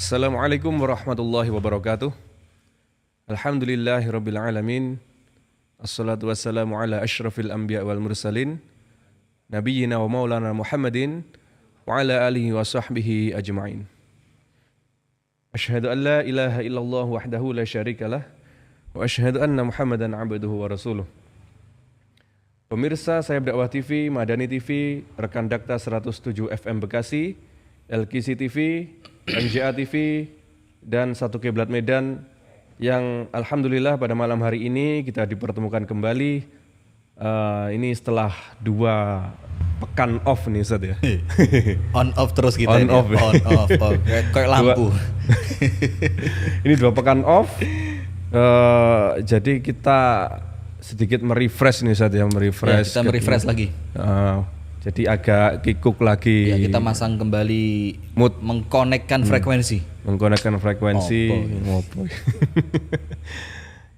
Assalamualaikum warahmatullahi wabarakatuh. Alhamdulillahirabbil alamin. Assalatu wassalamu ala asyrafil anbiya wal mursalin nabiyyina wa maulana Muhammadin wa ala alihi wa sahbihi ajma'in. Asyhadu an la ilaha illallah wahdahu la syarikalah wa asyhadu anna Muhammadan abduhu wa rasuluh. Pemirsa Sayap Dakwah TV, Madani TV, rekan Dakta 107 FM Bekasi, LKC TV, MJA TV, dan Satu Kiblat Medan yang alhamdulillah pada malam hari ini kita dipertemukan kembali. Ini setelah 2 pekan off nih Ustaz ya. On off terus kita on ini. Off. On off. Kayak lampu. Ini 2 pekan off. Jadi kita sedikit merefresh nih Ustaz ya, merefresh. Ya, kita merefresh lagi. Jadi agak kikuk lagi. Ya, kita masang kembali mood, mengkonekkan frekuensi. Mengkonekkan frekuensi.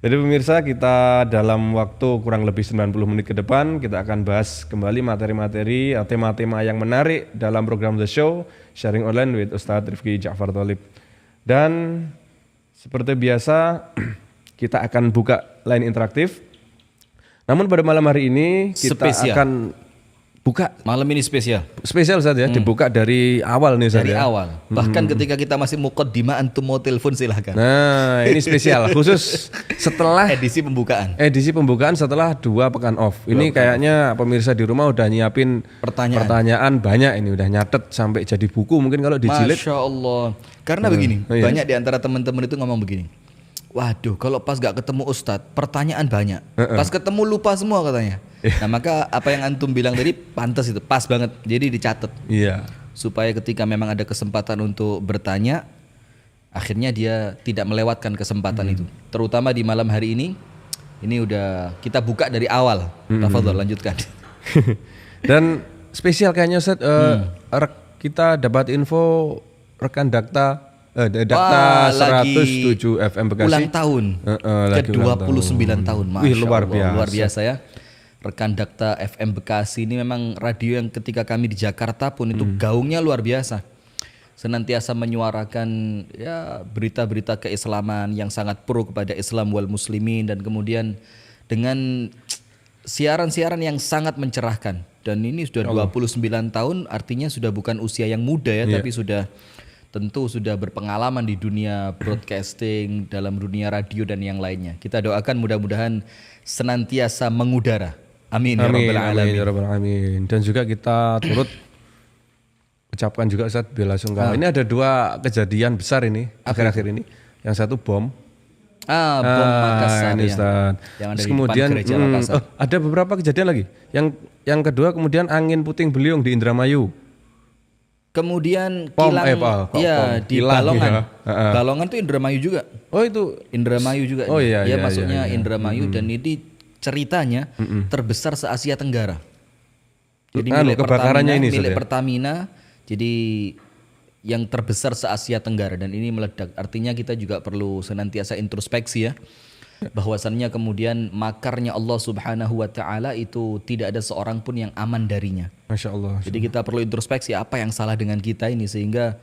Jadi pemirsa, kita dalam waktu kurang lebih 90 menit ke depan kita akan bahas kembali materi-materi atau tema-tema yang menarik dalam program The Show Sharing Online with Ustadz Rifki Ja'far Thalib. Dan seperti biasa kita akan buka line interaktif. Namun pada malam hari ini kita akan buka malam ini spesial Ustaz ya, dibuka dari awal nih Ustaz dari ya. awal. Bahkan ketika kita masih muqaddimah antum mau telepon silahkan. Nah, ini spesial khusus setelah edisi pembukaan. Edisi pembukaan setelah 2 pekan off. Ini kayaknya pemirsa di rumah udah nyiapin pertanyaan banyak, ini udah nyatet sampai jadi buku mungkin kalau dijilid. Masya Allah. Karena begini, banyak di antara teman-teman itu ngomong begini. Waduh, kalau pas gak ketemu Ustadz, pertanyaan banyak. Pas ketemu lupa semua katanya. Nah, maka apa yang antum bilang tadi pantas itu, pas banget. Jadi dicatat. Iya. Supaya ketika memang ada kesempatan untuk bertanya, akhirnya dia tidak melewatkan kesempatan itu. Terutama di malam hari ini udah kita buka dari awal. Tafadhol lanjutkan. Dan spesial kayaknya Ustadz, kita dapat info rekan Dakta 107 FM Bekasi ulang tahun ke-29 tahun. Wih, luar biasa ya. Rekan Dakta FM Bekasi ini memang radio yang ketika kami di Jakarta pun itu gaungnya luar biasa. Senantiasa menyuarakan ya berita-berita keislaman yang sangat pro kepada Islam wal muslimin, dan kemudian dengan siaran-siaran yang sangat mencerahkan. Dan ini sudah 29 tahun, artinya sudah bukan usia yang muda ya, tapi tentu sudah berpengalaman di dunia broadcasting, dalam dunia radio dan yang lainnya. Kita doakan mudah-mudahan senantiasa mengudara. Amin ya rabbal alamin. Dan juga kita turut ucapkan juga Ustaz bela sungkawa. Ini ada 2 kejadian besar ini akhir-akhir ini. Yang satu bom. Bom Makassar ini Ustaz. Yang ada kemudian di depan gereja Makassar. Ada beberapa kejadian lagi. Yang kedua kemudian angin puting beliung di Indramayu. Kemudian kilang di Balongan. Ya. Balongan tuh Indramayu juga. Oh itu Indramayu juga. Oh iya. Ya maksudnya Indramayu, dan ini ceritanya terbesar se Asia Tenggara. Jadi milik Pertamina. Jadi yang terbesar se Asia Tenggara, dan ini meledak. Artinya kita juga perlu senantiasa introspeksi ya. Bahwasannya kemudian makarnya Allah Subhanahu wa taala itu tidak ada seorang pun yang aman darinya. Masya Allah. Jadi kita perlu introspeksi apa yang salah dengan kita ini, sehingga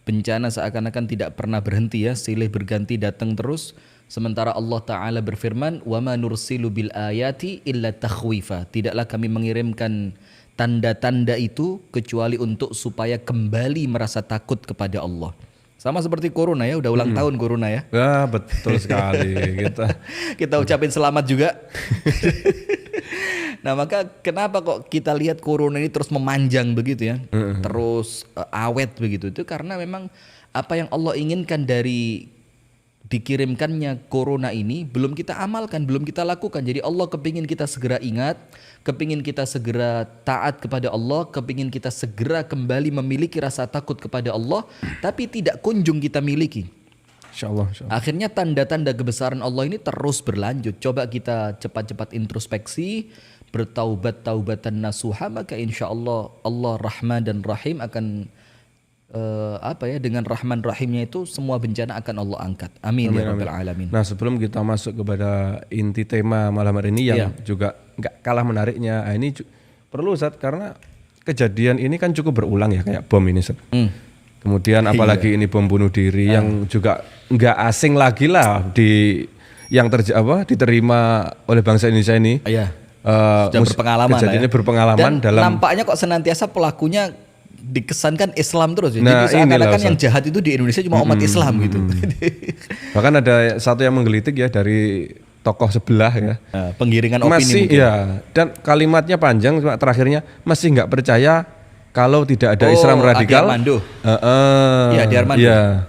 bencana seakan-akan tidak pernah berhenti ya, silih berganti datang terus. Sementara Allah Ta'ala berfirman, wa ma nursilu bil ayati illa takhwifa. Tidaklah kami mengirimkan tanda-tanda itu kecuali untuk supaya kembali merasa takut kepada Allah. Sama seperti corona ya, udah ulang tahun corona ya. Ya betul sekali. Kita ucapin selamat juga. Nah, maka kenapa kok kita lihat corona ini terus memanjang begitu ya, terus awet begitu, itu karena memang apa yang Allah inginkan dari dikirimkannya corona ini belum kita amalkan, belum kita lakukan. Jadi Allah kepingin kita segera ingat, kepingin kita segera taat kepada Allah, kepingin kita segera kembali memiliki rasa takut kepada Allah, tapi tidak kunjung kita miliki. Insya Allah. Akhirnya tanda-tanda kebesaran Allah ini terus berlanjut. Coba kita cepat-cepat introspeksi, bertaubat-taubatan nasuha, maka insya Allah Allah Rahman dan Rahim akan dengan Rahman Rahimnya itu semua bencana akan Allah angkat. Amin ya rabbal alamin. Nah, sebelum kita masuk kepada inti tema malam hari ini yang juga nggak kalah menariknya, ini perlu Ustaz, karena kejadian ini kan cukup berulang ya, kayak bom ini Ustaz. Kemudian apalagi ini bom bunuh diri yang juga nggak asing lagi lah diterima oleh bangsa Indonesia ini. Iya. Sudah berpengalaman lah kejadiannya ya. berpengalaman Dan dalam nampaknya kok senantiasa pelakunya dikesankan Islam terus ya. Nah, Jadi seakan-akan yang Ustaz. jahat itu di Indonesia cuma umat Islam gitu. bahkan ada satu yang menggelitik ya dari tokoh sebelah ya. Penggiringan opini Masih mungkin. ya, dan kalimatnya panjang cuma terakhirnya masih nggak percaya kalau tidak ada Islam radikal. Adi Armando. Iya, Adi Armando. Iya.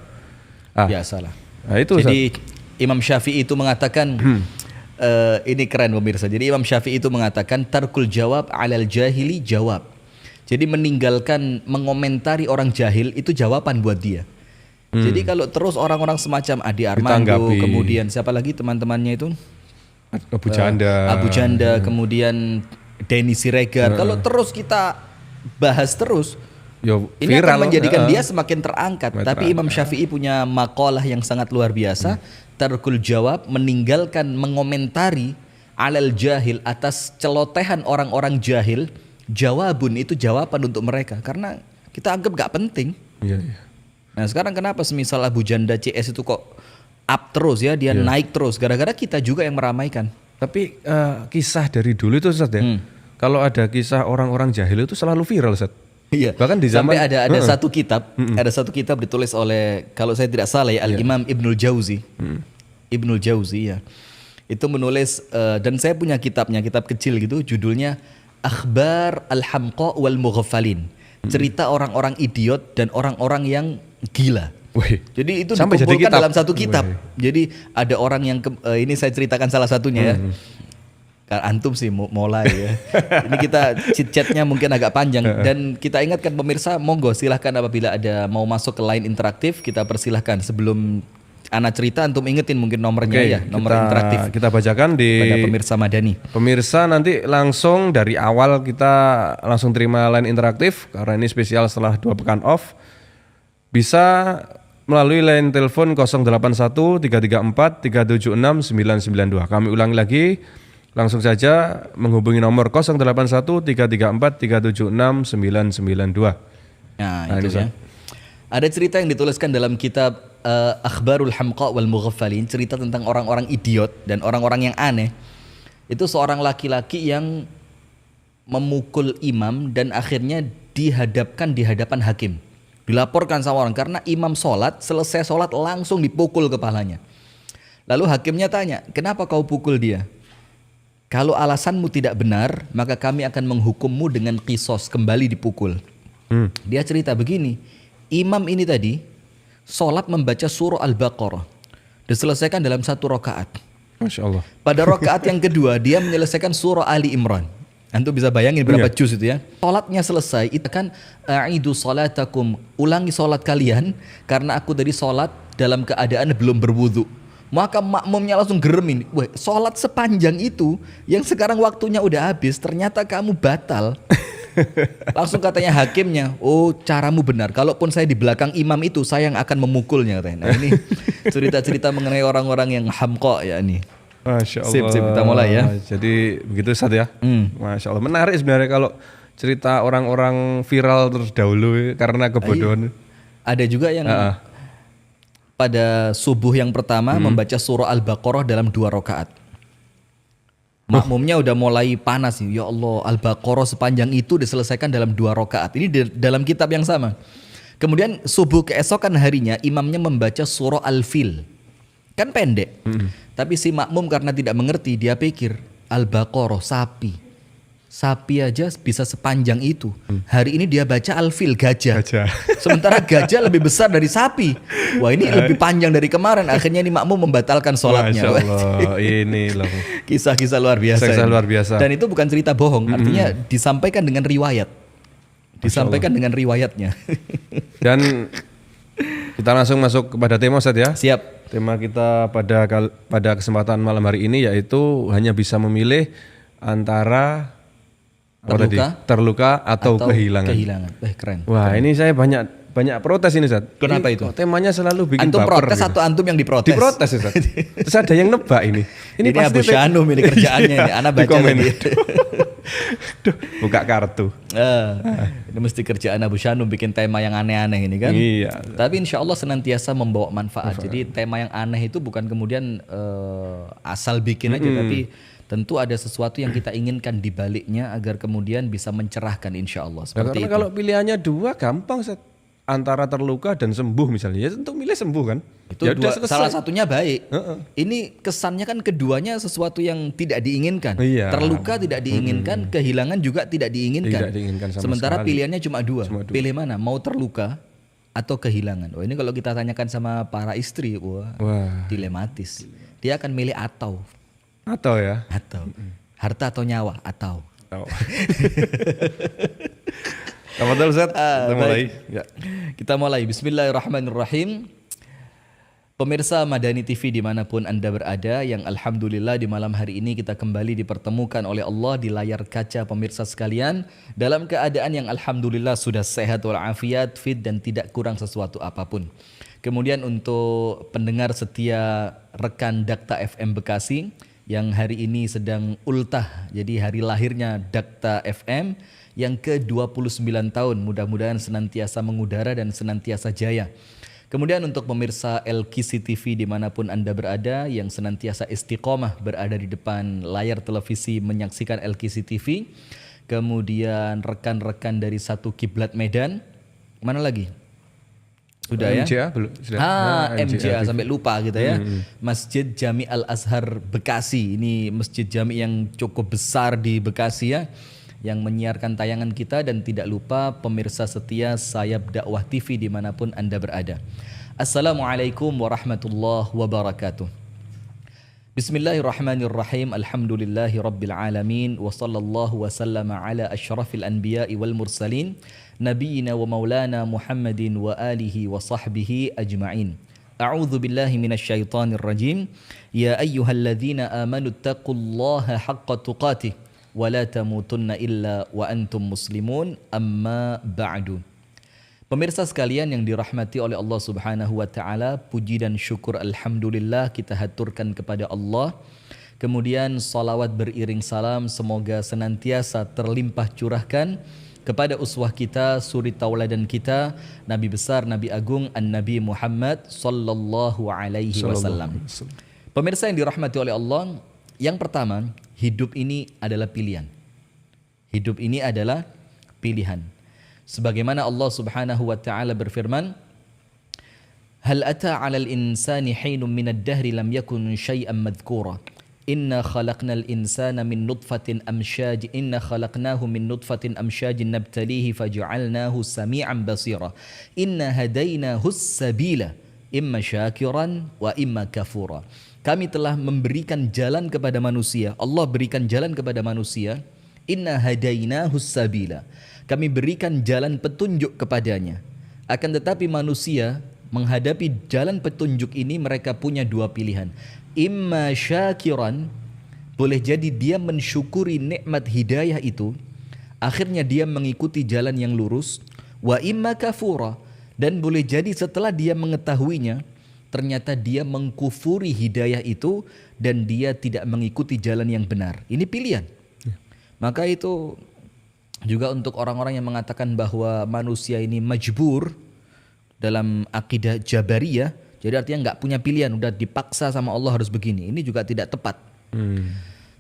Biasalah. Nah, itu Jadi Imam Syafi'i itu mengatakan ini keren pemirsa. Jadi Imam Syafi'i itu mengatakan tarkul jawab alal jahili jawab. Jadi meninggalkan mengomentari orang jahil itu jawaban buat dia. Jadi kalau terus orang-orang semacam Adi Armando, Ditanggapi. kemudian siapa lagi teman-temannya itu? Abu Janda. Abu Janda, kemudian Denny Siregar. Kalau terus kita bahas terus, Yo, ini viral, akan menjadikan dia semakin terangkat. Semakin Tapi Imam Syafi'i punya makalah yang sangat luar biasa. Tarkul jawab, meninggalkan mengomentari alal jahil atas celotehan orang-orang jahil. Jawabun itu jawaban untuk mereka. Karena kita anggap gak penting. Iya, iya. Nah sekarang kenapa semisal Abu Janda CS itu kok up terus ya, dia naik terus. Gara-gara kita juga yang meramaikan. Tapi kisah dari dulu itu Ustaz ya. Kalau ada kisah orang-orang jahil itu selalu viral Ustaz. Iya. Bahkan di zaman sampai ada satu kitab ditulis oleh kalau saya tidak salah ya Al-Imam Ibnul Jauzi. Ibnul Jauzi ya. Itu menulis dan saya punya kitabnya, kitab kecil gitu judulnya Akhbar Al-Hamqa wal Mughafalin. Cerita orang-orang idiot dan orang-orang yang gila. Wih. Jadi itu Sampai jadi dikumpulkan kitab. dalam satu kitab. Wih. Jadi ada orang yang ini saya ceritakan salah satunya ya. Antum sih mulai ya. Ini kita chit-chatnya mungkin agak panjang dan kita ingatkan pemirsa monggo silahkan apabila ada mau masuk ke line interaktif kita persilahkan sebelum Ana cerita antum ingetin mungkin nomornya ya, nomor interaktif Kita bacakan di pada pemirsa Madani. Pemirsa nanti langsung dari awal kita langsung terima line interaktif karena ini spesial setelah 2 pekan off. Bisa melalui line telepon 081 334 376 992. Kami ulangi lagi. Langsung saja menghubungi nomor 081 334 376 992. Nah, itu ya. Ada cerita yang dituliskan dalam kitab Akhbarul Hamqa wal Mughafalin, cerita tentang orang-orang idiot dan orang-orang yang aneh. Itu seorang laki-laki yang memukul imam dan akhirnya dihadapkan di hadapan hakim. Dilaporkan sama orang karena imam sholat, selesai sholat langsung dipukul kepalanya. Lalu hakimnya tanya, kenapa kau pukul dia? Kalau alasanmu tidak benar, maka kami akan menghukummu dengan qisas, kembali dipukul. Dia cerita begini, imam ini tadi sholat membaca surah Al-Baqarah, diselesaikan dalam 1 rakaat. Masya Allah. Pada rakaat yang kedua, dia menyelesaikan surah Ali Imran. Antum bisa bayangin berapa juz itu ya. Sholatnya selesai, itu kan a'idu sholatakum, ulangi sholat kalian, karena aku tadi sholat dalam keadaan belum berwudu. Maka makmumnya langsung geremin, wah sholat sepanjang itu yang sekarang waktunya udah habis ternyata kamu batal. Langsung katanya hakimnya, oh caramu benar, kalaupun saya di belakang imam itu saya yang akan memukulnya katanya. Nah ini cerita-cerita mengenai orang-orang yang hamqa ya ini. Masya Allah. Sip, kita mulai ya. Jadi begitu Ustaz ya. Masya Allah. Menarik sebenarnya kalau cerita orang-orang viral terdahulu karena kebodohan. Ada juga yang pada subuh yang pertama membaca surah Al-Baqarah dalam 2 rakaat. Makmumnya udah mulai panas nih. Ya Allah, Al-Baqarah sepanjang itu diselesaikan dalam 2 rakaat. Ini dalam kitab yang sama. Kemudian subuh keesokan harinya imamnya membaca surah Al-Fil. Kan pendek. Tapi si makmum karena tidak mengerti, dia pikir Al-Baqarah sapi. Sapi aja bisa sepanjang itu. Hari ini dia baca Al-Fil, gajah. Sementara gajah lebih besar dari sapi. Wah ini lebih panjang dari kemarin. Akhirnya ini makmum membatalkan sholatnya. Masya Allah, ini loh. Kisah-kisah luar biasa. Kisah luar biasa. Dan itu bukan cerita bohong. Artinya disampaikan dengan riwayat. Disampaikan dengan riwayatnya. Dan kita langsung masuk kepada tema Ustaz ya. Siap. Tema kita pada kesempatan malam hari ini yaitu hanya bisa memilih antara terluka atau kehilangan. Keren. Wah, ini saya banyak protes ini Ustaz. Kenapa ini itu? Temanya selalu bikin Antum baper. protes gitu. atau antum yang diprotes? Diprotes Ustaz. Terus ada yang nebak ini. Ini pasti Abu Syanum ini kerjaannya ini. Anak baca komen. tadi. Duh, buka kartu. Ini mesti kerjaan Abu Shanum bikin tema yang aneh-aneh ini kan. Iya. Tapi insya Allah senantiasa membawa manfaat. Jadi tema yang aneh itu bukan kemudian asal bikin aja, tapi tentu ada sesuatu yang kita inginkan di baliknya agar kemudian bisa mencerahkan insya Allah. Nah, Seperti karena itu. kalau pilihannya dua gampang Set. Antara terluka dan sembuh misalnya, ya tentu milih sembuh kan. Itu Ya udah selesai. salah satunya baik. Ini kesannya kan keduanya sesuatu yang tidak diinginkan. Iya. Terluka tidak diinginkan, kehilangan juga tidak diinginkan. Tidak diinginkan sama Sementara sekali. pilihannya cuma dua. Cuma dua. Pilih mana? Mau terluka atau kehilangan? Oh, ini kalau kita tanyakan sama para istri, wah, dilematis. Dia akan milih atau harta atau nyawa atau. Oh. Betul Ustaz, kita mulai. Ya. Kita mulai. Bismillahirrahmanirrahim. Pemirsa Madani TV dimanapun Anda berada, yang alhamdulillah di malam hari ini kita kembali dipertemukan oleh Allah di layar kaca pemirsa sekalian dalam keadaan yang alhamdulillah sudah sehat walafiat, fit dan tidak kurang sesuatu apapun. Kemudian untuk pendengar setia rekan Dakta FM Bekasi yang hari ini sedang ultah, jadi hari lahirnya Dakta FM yang ke-29 tahun, mudah-mudahan senantiasa mengudara dan senantiasa jaya. Kemudian untuk pemirsa LKC TV dimanapun Anda berada yang senantiasa istiqomah berada di depan layar televisi menyaksikan LKC TV. Kemudian rekan-rekan dari Satu Kiblat Medan, mana lagi? Sudah ya? MJA belum? Sudah. MJA sampai lupa gitu ya. Masjid Jami Al Azhar Bekasi, ini masjid jami yang cukup besar di Bekasi ya, yang menyiarkan tayangan kita, dan tidak lupa pemirsa setia Sayap Dakwah TV dimanapun Anda berada. Assalamualaikum warahmatullahi wabarakatuh. Bismillahirrahmanirrahim. Alhamdulillahi rabbil alamin. Wa sallallahu wa sallama ala asyrafil anbiya'i wal mursalin. Nabiyyina wa maulana Muhammadin wa alihi wa sahbihi ajma'in. A'udzu billahi minasyaitonir rajim. Ya ayyuhalladzina amanu taqullaha haqqa tuqatih wa la tamutunna illa wa antum muslimun, amma ba'du. Pemirsa sekalian yang dirahmati oleh Allah Subhanahu wa taala, puji dan syukur alhamdulillah kita haturkan kepada Allah. Kemudian salawat beriring salam semoga senantiasa terlimpah curahkan kepada uswah kita, suri tauladan kita, Nabi besar, Nabi agung, An-Nabi Muhammad sallallahu alaihi wasallam. Pemirsa yang dirahmati oleh Allah, yang pertama, hidup ini adalah pilihan. Hidup ini adalah pilihan. Sebagaimana Allah Subhanahu wa taala berfirman, "Hal ata 'alal insani hinun minad dahri lam yakun syai'an madhkura. Inna khalaqnal insana min nutfatin amsyaj nabtalihi faj'alnahu sami'an basira. Inna hadainahu as-sabila imma syakiran wa imma kafura." Kami telah memberikan jalan kepada manusia. Allah berikan jalan kepada manusia. Inna hadainahu as-sabila. Kami berikan jalan petunjuk kepadanya. Akan tetapi manusia menghadapi jalan petunjuk ini, mereka punya dua pilihan. Imma syakiran, boleh jadi dia mensyukuri nikmat hidayah itu, akhirnya dia mengikuti jalan yang lurus. Wa imma kafura, dan boleh jadi setelah dia mengetahuinya, ternyata dia mengkufuri hidayah itu dan dia tidak mengikuti jalan yang benar. Ini pilihan. Maka itu juga untuk orang-orang yang mengatakan bahwa manusia ini majbur dalam akidah Jabariyah, jadi artinya nggak punya pilihan, udah dipaksa sama Allah harus begini. Ini juga tidak tepat.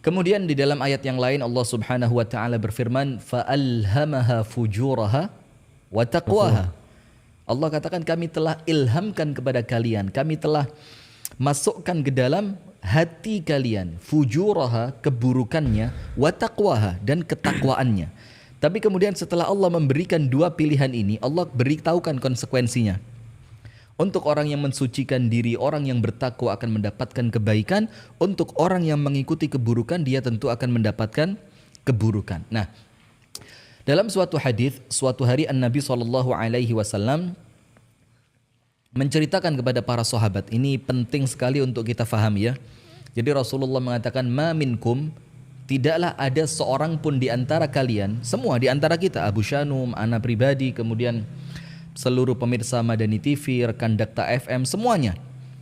Kemudian di dalam ayat yang lain Allah Subhanahu wa taala berfirman, "Fa'alhamaha fujuraha wa taqwaha." Allah katakan kami telah ilhamkan kepada kalian, kami telah masukkan ke dalam hati kalian fujuraha, keburukannya, wa taqwaha, dan ketakwaannya. Tapi kemudian setelah Allah memberikan dua pilihan ini, Allah beritahukan konsekuensinya. Untuk orang yang mensucikan diri, orang yang bertakwa akan mendapatkan kebaikan. Untuk orang yang mengikuti keburukan, dia tentu akan mendapatkan keburukan. Nah, dalam suatu hadis, suatu hari An-Nabi SAW menceritakan kepada para sahabat. Ini penting sekali untuk kita fahami ya. Jadi Rasulullah mengatakan, "Ma minkum", tidaklah ada seorang pun di antara kalian, semua di antara kita, Abu Shanum, ana pribadi, kemudian seluruh pemirsa Madani TV, rekan Dakta FM, semuanya.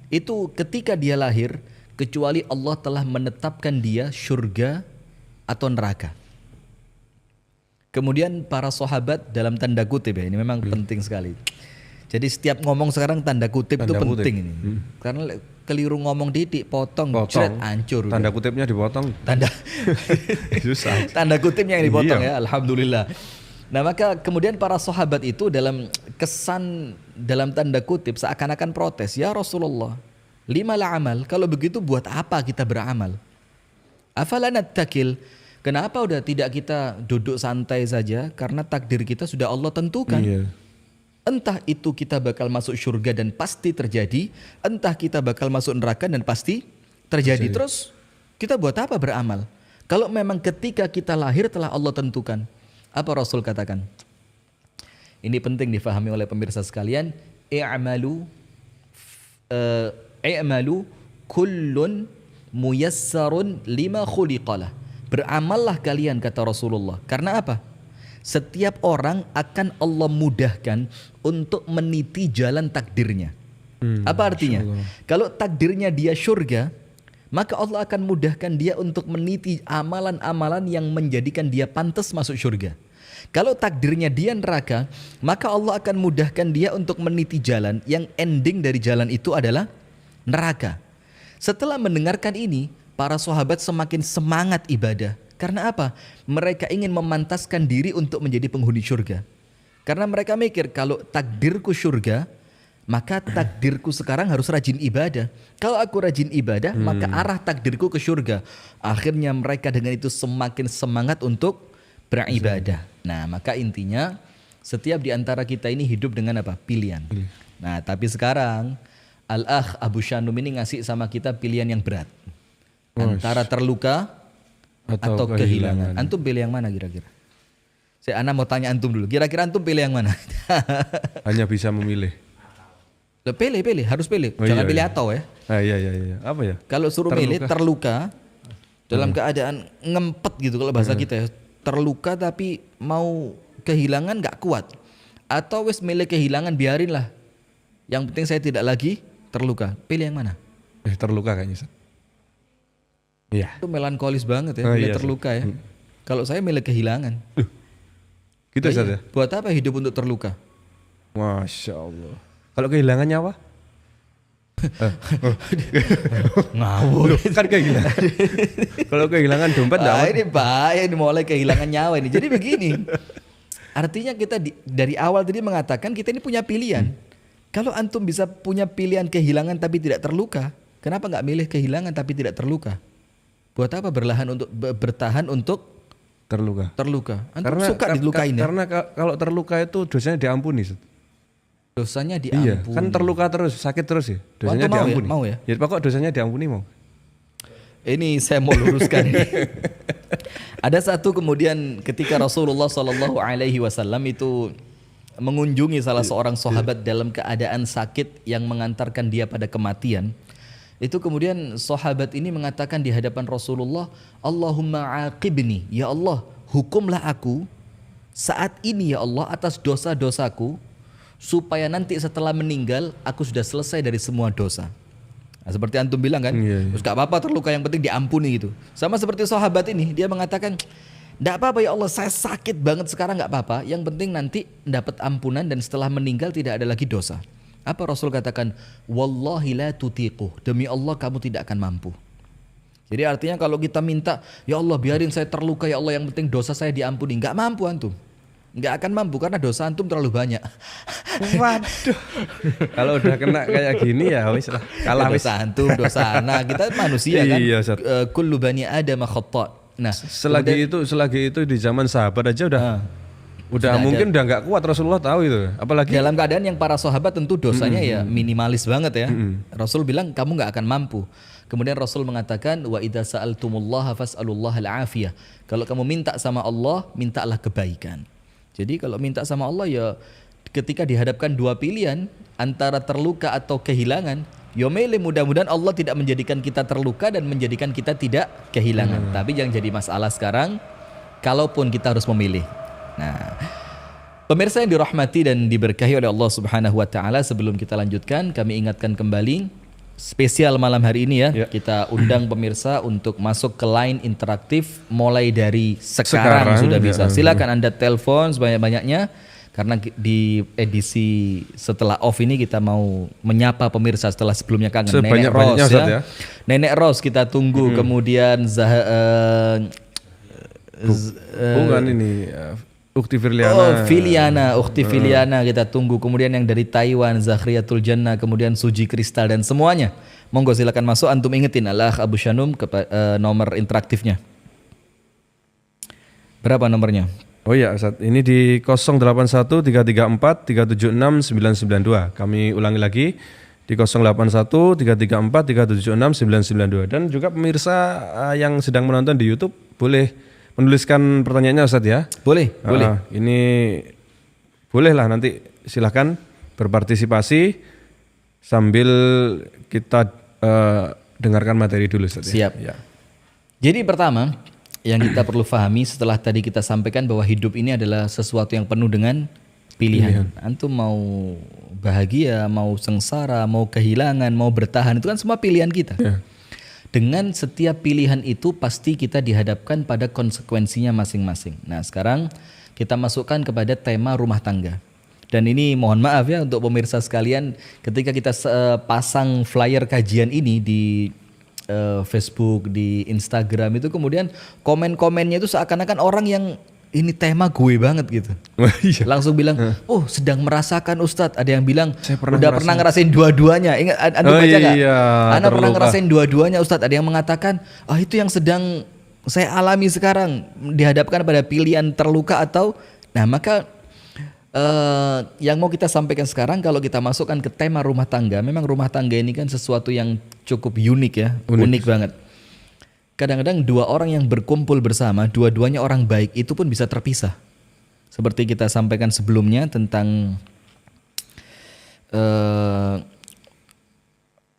Itu ketika dia lahir, kecuali Allah telah menetapkan dia syurga atau neraka. Kemudian para sahabat dalam tanda kutip ya, ini memang penting sekali. Jadi setiap ngomong sekarang tanda kutip itu penting ini. Karena keliru ngomong didik, potong, jret, hancur. Tanda kutipnya dipotong. Susah. Tanda kutipnya yang dipotong ya, alhamdulillah. Nah maka kemudian para sahabat itu dalam kesan dalam tanda kutip seakan-akan protes, ya Rasulullah, lima la amal, kalau begitu buat apa kita beramal? Afala nattakil, kenapa udah tidak kita duduk santai saja karena takdir kita sudah Allah tentukan. Entah itu kita bakal masuk surga dan pasti terjadi, entah kita bakal masuk neraka dan pasti terjadi. Terus kita buat apa beramal? Kalau memang ketika kita lahir telah Allah tentukan. Apa Rasul katakan? Ini penting difahami oleh pemirsa sekalian. I'malu kullun muyassarun lima khuliqalah. Beramallah kalian, kata Rasulullah. Karena apa? Setiap orang akan Allah mudahkan untuk meniti jalan takdirnya. Apa artinya? Kalau takdirnya dia surga, maka Allah akan mudahkan dia untuk meniti amalan-amalan yang menjadikan dia pantas masuk surga. Kalau takdirnya dia neraka, maka Allah akan mudahkan dia untuk meniti jalan yang ending dari jalan itu adalah neraka. Setelah mendengarkan ini, para sahabat semakin semangat ibadah. Karena apa? Mereka ingin memantaskan diri untuk menjadi penghuni surga. Karena mereka mikir kalau takdirku surga, maka takdirku sekarang harus rajin ibadah. Kalau aku rajin ibadah, maka arah takdirku ke surga. Akhirnya mereka dengan itu semakin semangat untuk beribadah. Nah, maka intinya setiap di antara kita ini hidup dengan apa? Pilihan. Nah, tapi sekarang Al-Akh Abu Shanum ini ngasih sama kita pilihan yang berat. Antara terluka atau kehilangan. Antum pilih yang mana kira-kira? Ana mau tanya antum dulu. Kira-kira antum pilih yang mana? Hanya bisa memilih. Pilih, harus pilih. Jangan pilih atau ya. Iya. Apa ya? Kalau suruh milih terluka dalam keadaan ngempet gitu kalau bahasa kita ya. Terluka tapi mau kehilangan gak kuat. Atau wes milih kehilangan, biarin lah. Yang penting saya tidak lagi terluka. Pilih yang mana? Terluka kayaknya. Iya. Itu melankolis banget ya, milih terluka ya. Kalau saya milih kehilangan. Gitu saja. Buat apa hidup untuk terluka? Masya Allah. Kalau kehilangan nyawa? Ngawur. Kan kehilangan. Kalau kehilangan dompet ini bahaya, ini mulai kehilangan nyawa ini. Jadi begini. Artinya kita dari awal tadi mengatakan kita ini punya pilihan. Kalau antum bisa punya pilihan kehilangan tapi tidak terluka, kenapa nggak milih kehilangan tapi tidak terluka? Buat apa bertahan untuk terluka? Antum suka dilukain ya? Karena kalau terluka itu dosanya diampuni. Dosanya diampuni. Iya, kan terluka terus, sakit terus ya. Dosanya diampuni. Mau ya? Ya pokok dosanya diampuni mau. Ini saya mau luruskan. Ada satu kemudian ketika Rasulullah SAW itu mengunjungi salah seorang sahabat dalam keadaan sakit yang mengantarkan dia pada kematian. Itu kemudian sahabat ini mengatakan di hadapan Rasulullah, Allahumma aqibni, ya Allah, hukumlah aku saat ini ya Allah atas dosa-dosaku, supaya nanti setelah meninggal aku sudah selesai dari semua dosa. Nah, seperti antum bilang kan, terus gak apa-apa terluka, yang penting diampuni gitu. Sama seperti sahabat ini, dia mengatakan, gak apa-apa ya Allah, saya sakit banget sekarang, gak apa-apa, yang penting nanti dapat ampunan dan setelah meninggal tidak ada lagi dosa. Apa Rasul katakan? Wallahi la tutiquh, demi Allah kamu tidak akan mampu. Jadi artinya kalau kita minta, ya Allah biarin saya terluka ya Allah, yang penting dosa saya diampuni, gak mampu antum. Nggak akan mampu karena dosa antum terlalu banyak. Waduh. Kalau udah kena kayak gini ya wis lah. Kalah wis. Dosa antum, dosa anak. Kita manusia kan. Iya, kullu bani Adam khata'. Nah, selagi itu di zaman sahabat aja udah mungkin udah nggak kuat, Rasulullah tahu itu. Apalagi dalam keadaan yang para sahabat tentu dosanya ya minimalis banget ya. Rasul bilang kamu nggak akan mampu. Kemudian Rasul mengatakan wa idza sa'altumullaha fas'alullaha al-afiyah. Kalau kamu minta sama Allah, mintalah kebaikan. Jadi kalau minta sama Allah ya ketika dihadapkan dua pilihan antara terluka atau kehilangan, ya milih, mudah-mudahan Allah tidak menjadikan kita terluka dan menjadikan kita tidak kehilangan. Tapi yang jadi masalah sekarang, kalaupun kita harus memilih. Nah, pemirsa yang dirahmati dan diberkahi oleh Allah Subhanahu wa taala, sebelum kita lanjutkan kami ingatkan kembali spesial malam hari ini ya. Ya. Kita undang pemirsa untuk masuk ke line interaktif mulai dari sekarang sudah bisa. Silakan Anda telepon sebanyak-banyaknya karena di edisi setelah off ini kita mau menyapa pemirsa setelah sebelumnya kangen. Nenek Ros Ustaz, ya. Nenek Ros kita tunggu, kemudian Bukan ini Ukti Firliana. Ukhti Filiana kita tunggu. Kemudian yang dari Taiwan, Zahriyatul Jannah, kemudian Suji Kristal dan semuanya. Monggo silakan masuk. Antum ingetin Allah Abu Shanum nomor interaktifnya. Berapa nomornya? Oh iya Ustaz, ini di 081334376992. Kami ulangi lagi di 081334376992. Dan juga pemirsa yang sedang menonton di YouTube boleh menuliskan pertanyaannya Ustaz ya. Boleh. Ini bolehlah nanti silahkan berpartisipasi sambil kita dengarkan materi dulu Ustaz. Siap. Ya. Jadi pertama yang kita perlu pahami setelah tadi kita sampaikan bahwa hidup ini adalah sesuatu yang penuh dengan pilihan. Antum mau bahagia, mau sengsara, mau kehilangan, mau bertahan, itu kan semua pilihan kita. Ya. Dengan setiap pilihan itu pasti kita dihadapkan pada konsekuensinya masing-masing. Nah sekarang kita masukkan kepada tema rumah tangga. Dan ini mohon maaf ya untuk pemirsa sekalian, ketika kita pasang flyer kajian ini di Facebook, di Instagram itu kemudian komen-komennya itu seakan-akan orang yang ini tema gue banget gitu. Langsung bilang, oh sedang merasakan Ustadz. Ada yang bilang, udah pernah ngerasain dua-duanya. Ingat, Anda baca nggak? Iya, Anda pernah ngerasain dua-duanya Ustadz. Ada yang mengatakan, itu yang sedang saya alami sekarang. Dihadapkan pada pilihan terluka atau, nah maka yang mau kita sampaikan sekarang kalau kita masukkan ke tema rumah tangga. Memang rumah tangga ini kan sesuatu yang cukup unik ya, unik banget. Kadang-kadang dua orang yang berkumpul bersama, dua-duanya orang baik, itu pun bisa terpisah. Seperti kita sampaikan sebelumnya tentang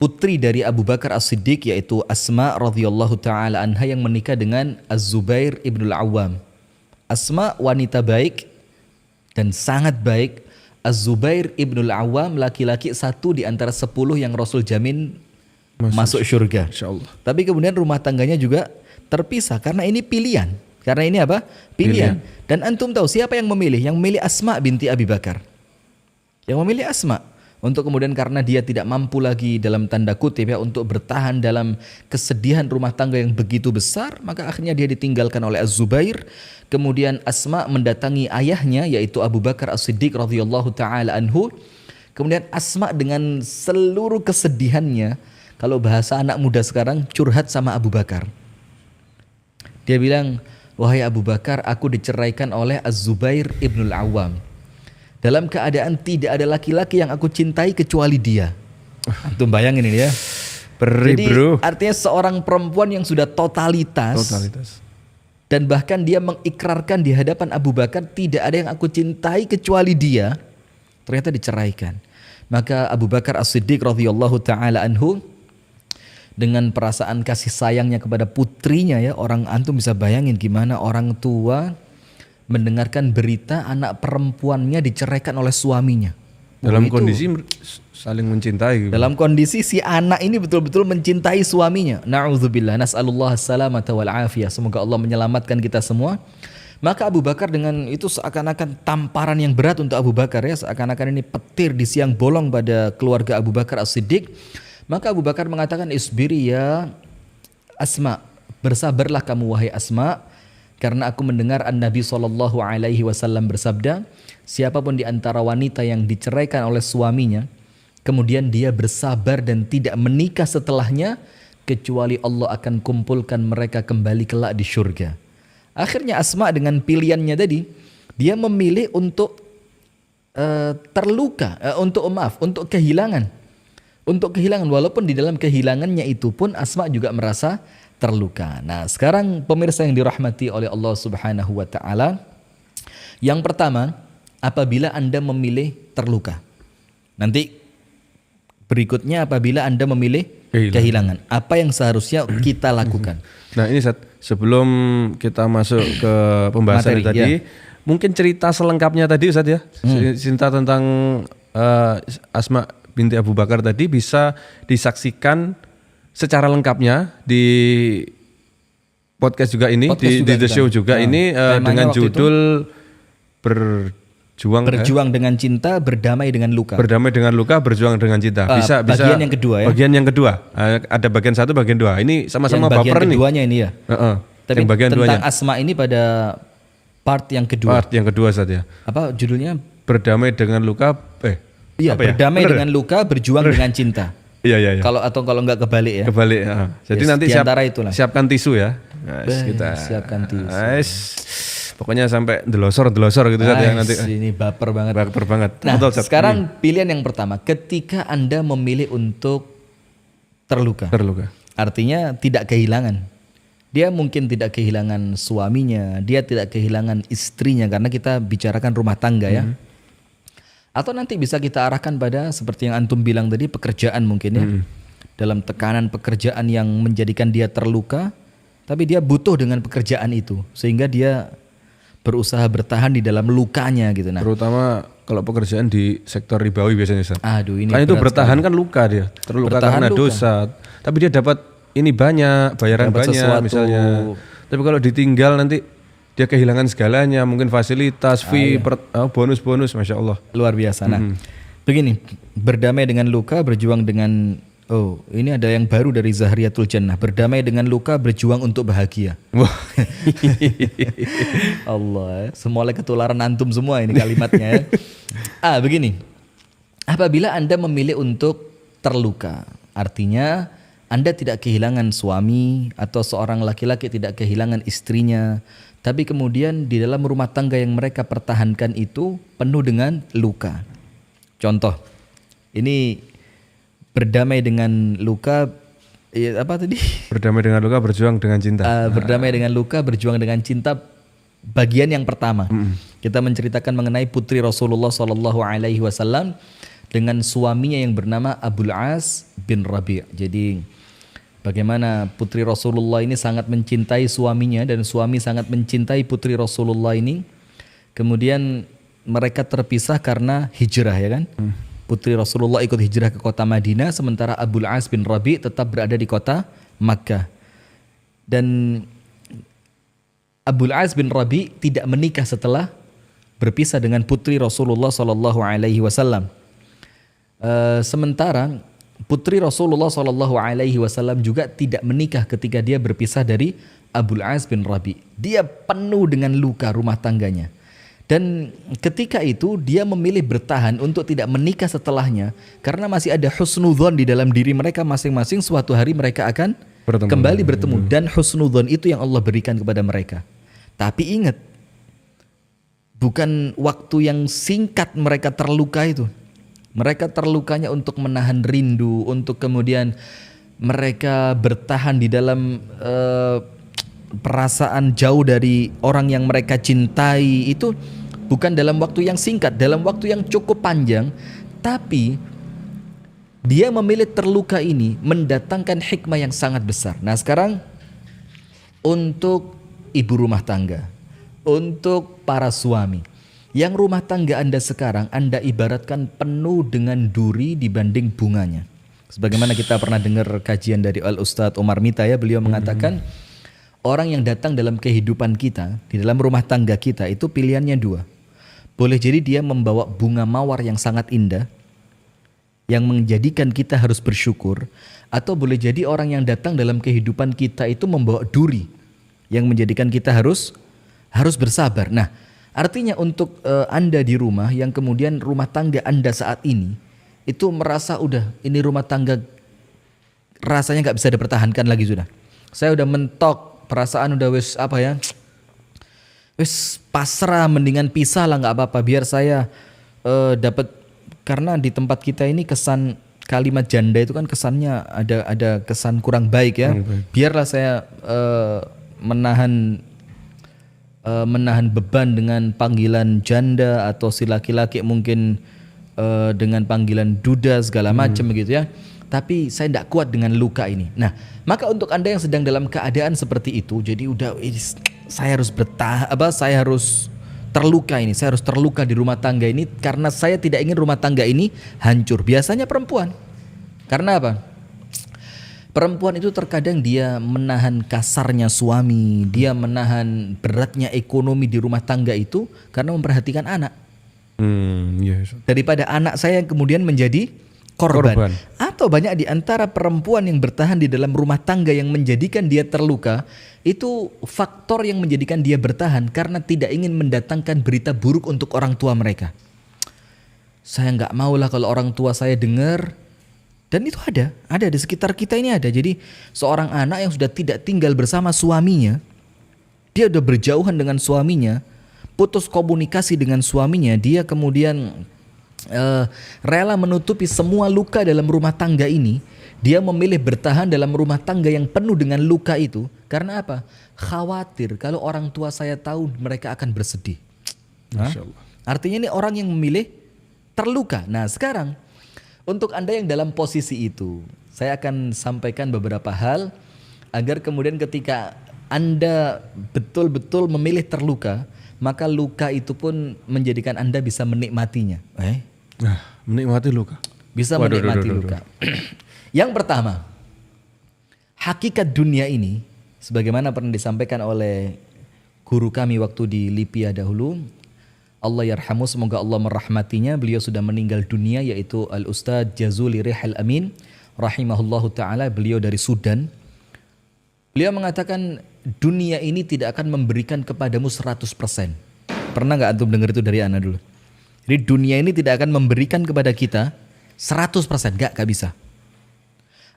putri dari Abu Bakar As-Siddiq yaitu Asma radhiyallahu taala anha yang menikah dengan Az-Zubair ibnul Awam. Asma wanita baik dan sangat baik. Az-Zubair ibnul Awam laki-laki satu di antara 10 yang Rasul jamin masuk surga. Insyaallah. Tapi kemudian rumah tangganya juga terpisah karena ini pilihan. Karena ini apa? Pilihan. Dan antum tahu siapa yang memilih? Yang memilih Asma binti Abi Bakar. Yang memilih Asma untuk kemudian karena dia tidak mampu lagi dalam tanda kutip ya untuk bertahan dalam kesedihan rumah tangga yang begitu besar, maka akhirnya dia ditinggalkan oleh Az-Zubair. Kemudian Asma mendatangi ayahnya yaitu Abu Bakar As-Siddiq radhiyallahu taala anhu. Kemudian Asma dengan seluruh kesedihannya, kalau bahasa anak muda sekarang, curhat sama Abu Bakar. Dia bilang, wahai Abu Bakar, aku diceraikan oleh Az-Zubair ibnul Awam. Dalam keadaan tidak ada laki-laki yang aku cintai kecuali dia. Antum bayangin ini ya. Jadi artinya seorang perempuan yang sudah totalitas. Dan bahkan dia mengikrarkan di hadapan Abu Bakar, tidak ada yang aku cintai kecuali dia. Ternyata diceraikan. Maka Abu Bakar As-Siddiq radhiyallahu taala anhu dengan perasaan kasih sayangnya kepada putrinya ya, orang antum bisa bayangin gimana orang tua mendengarkan berita anak perempuannya diceraikan oleh suaminya. Dalam kondisi saling mencintai gitu. Dalam kondisi si anak ini betul-betul mencintai suaminya. Na'udzubillah, nas'alullah salamata wal afiyah. Semoga Allah menyelamatkan kita semua. Maka Abu Bakar dengan itu seakan-akan tamparan yang berat untuk Abu Bakar ya, seakan-akan ini petir di siang bolong pada keluarga Abu Bakar As-Siddiq. Maka Abu Bakar mengatakan, isbiri ya Asma, bersabarlah kamu wahai Asma, karena aku mendengar An-Nabi SAW bersabda, siapapun di antara wanita yang diceraikan oleh suaminya, kemudian dia bersabar dan tidak menikah setelahnya, kecuali Allah akan kumpulkan mereka kembali kelak di surga. Akhirnya Asma dengan pilihannya tadi, dia memilih untuk untuk kehilangan. Untuk kehilangan, walaupun di dalam kehilangannya itu pun Asma juga merasa terluka. Nah sekarang pemirsa yang dirahmati oleh Allah Subhanahu wa ta'ala, yang pertama, apabila Anda memilih terluka. Nanti berikutnya apabila Anda memilih kehilangan. Apa yang seharusnya kita lakukan? Nah ini sebelum kita masuk ke pembahasan tadi, mungkin cerita selengkapnya tadi Ustaz ya, cerita tentang Asma binti Abu Bakar tadi bisa disaksikan secara lengkapnya di podcast juga ini, Podcast di juga The kita. Show juga ini Temanya dengan waktu itu, judul berjuang dengan cinta, berdamai dengan luka. Berdamai dengan luka, berjuang dengan cinta. Bisa bagian yang kedua ya. Bagian yang kedua. Ada bagian 1, bagian 2. Ini sama-sama Yang bagian baper nih. keduanya ini ya. Tapi yang bagian tentang duanya. Asma ini pada part yang kedua. Part yang kedua saja. Apa judulnya? Berdamai dengan luka Iya, apa ya? berdamai Bener dengan luka, berjuang dengan cinta. Iya. Kalau nggak kebalik ya. Kebalik. Jadi Yes, nanti di antara itulah. siapkan tisu ya. Kita siapkan tisu. Pokoknya sampai delosor gitu Sat, ya nanti. Ini baper banget. Baper banget. Nah, Betul, Sat. sekarang pilihan yang pertama, ketika Anda memilih untuk terluka. Artinya tidak kehilangan. Dia mungkin tidak kehilangan suaminya, dia tidak kehilangan istrinya karena kita bicarakan rumah tangga ya. Atau nanti bisa kita arahkan pada seperti yang antum bilang tadi, pekerjaan mungkin ya. Dalam tekanan pekerjaan yang menjadikan dia terluka, tapi dia butuh dengan pekerjaan itu sehingga dia berusaha bertahan di dalam lukanya gitu. Nah, Terutama kalau pekerjaan di sektor ribawi biasanya Sat. aduh ini Kan itu berat bertahan kan luka dia, terluka Bertahan karena luka. dosa. Tapi dia dapat ini banyak, bayaran Dapat banyak sesuatu. misalnya. Tapi kalau ditinggal nanti dia kehilangan segalanya, mungkin fasilitas, fee, bonus-bonus, masya Allah. luar biasa. Nah, begini, berdamai dengan luka, berjuang dengan ini ada yang baru dari Zahriyatul Jannah. Berdamai dengan luka, berjuang untuk bahagia. Wah, Allah, semuanya ketularan antum semua ini kalimatnya. Begini. Apabila Anda memilih untuk terluka, artinya Anda tidak kehilangan suami atau seorang laki-laki tidak kehilangan istrinya, tapi kemudian di dalam rumah tangga yang mereka pertahankan itu penuh dengan luka. Contoh, ini berdamai dengan luka, apa tadi? berdamai dengan luka, berjuang dengan cinta. Berdamai dengan luka, berjuang dengan cinta. Bagian yang pertama, kita menceritakan mengenai putri Rasulullah SAW dengan suaminya yang bernama Abul As bin Rabi'. Jadi bagaimana putri Rasulullah ini sangat mencintai suaminya dan suami sangat mencintai putri Rasulullah ini. Kemudian mereka terpisah karena hijrah ya kan. Putri Rasulullah ikut hijrah ke kota Madinah sementara Abul As bin Rabi' tetap berada di kota Makkah. Dan Abul As bin Rabi' tidak menikah setelah berpisah dengan putri Rasulullah SAW. Sementara putri Rasulullah SAW juga tidak menikah ketika dia berpisah dari Abul As bin Rabi'. Dia penuh dengan luka rumah tangganya. Dan ketika itu dia memilih bertahan untuk tidak menikah setelahnya karena masih ada husnudzon di dalam diri mereka masing-masing, suatu hari mereka akan kembali bertemu dan husnudzon itu yang Allah berikan kepada mereka. Tapi ingat, bukan waktu yang singkat mereka terluka itu. Mereka terlukanya untuk menahan rindu, untuk kemudian mereka bertahan di dalam perasaan jauh dari orang yang mereka cintai. Itu bukan dalam waktu yang singkat, dalam waktu yang cukup panjang. Tapi dia memilih terluka ini mendatangkan hikmah yang sangat besar. Nah sekarang untuk ibu rumah tangga, untuk para suami yang rumah tangga Anda sekarang Anda ibaratkan penuh dengan duri dibanding bunganya. Sebagaimana kita pernah dengar kajian dari Al-Ustadz Omar Mita ya, beliau mengatakan orang yang datang dalam kehidupan kita, di dalam rumah tangga kita itu pilihannya dua. Boleh jadi dia membawa bunga mawar yang sangat indah yang menjadikan kita harus bersyukur, atau boleh jadi orang yang datang dalam kehidupan kita itu membawa duri yang menjadikan kita harus bersabar. Nah, artinya untuk Anda di rumah yang kemudian rumah tangga Anda saat ini itu merasa udah ini rumah tangga rasanya nggak bisa dipertahankan lagi sudah. Saya udah mentok, perasaan udah wis pasrah, mendingan pisah lah nggak apa-apa biar saya dapat. Karena di tempat kita ini kesan kalimat janda itu kan kesannya ada kesan kurang baik ya. Biarlah saya menahan beban dengan panggilan janda atau si laki-laki mungkin dengan panggilan duda segala macam begitu ya. Tapi saya tidak kuat dengan luka ini. Nah, maka untuk Anda yang sedang dalam keadaan seperti itu, jadi udah saya harus saya harus terluka ini, saya harus terluka di rumah tangga ini karena saya tidak ingin rumah tangga ini hancur. Biasanya perempuan. Karena apa? Perempuan itu terkadang dia menahan kasarnya suami, dia menahan beratnya ekonomi di rumah tangga itu karena memperhatikan anak. Yes. Daripada anak saya yang kemudian menjadi korban. Atau banyak di antara perempuan yang bertahan di dalam rumah tangga yang menjadikan dia terluka, itu faktor yang menjadikan dia bertahan karena tidak ingin mendatangkan berita buruk untuk orang tua mereka. Saya nggak maulah kalau orang tua saya dengar. Dan itu ada di sekitar kita ini ada. Jadi seorang anak yang sudah tidak tinggal bersama suaminya, dia udah berjauhan dengan suaminya, putus komunikasi dengan suaminya, dia kemudian rela menutupi semua luka dalam rumah tangga ini. Dia memilih bertahan dalam rumah tangga yang penuh dengan luka itu. Karena apa? Khawatir kalau orang tua saya tahu mereka akan bersedih. Masya Allah. Artinya ini orang yang memilih terluka. Nah sekarang untuk Anda yang dalam posisi itu, saya akan sampaikan beberapa hal agar kemudian ketika Anda betul-betul memilih terluka, maka luka itu pun menjadikan Anda bisa menikmatinya. Menikmati luka. Bisa menikmati luka. Yang pertama, hakikat dunia ini, sebagaimana pernah disampaikan oleh guru kami waktu di Lipia dahulu, Allah yarhamu, semoga Allah merahmatinya, beliau sudah meninggal dunia, yaitu Al-Ustadz Jazuli Rihal Amin rahimahullahu ta'ala, beliau dari Sudan. Beliau mengatakan dunia ini tidak akan memberikan kepadamu 100%. Pernah gak antum dengar itu dari ana dulu? Jadi dunia ini tidak akan memberikan kepada kita 100%, gak bisa.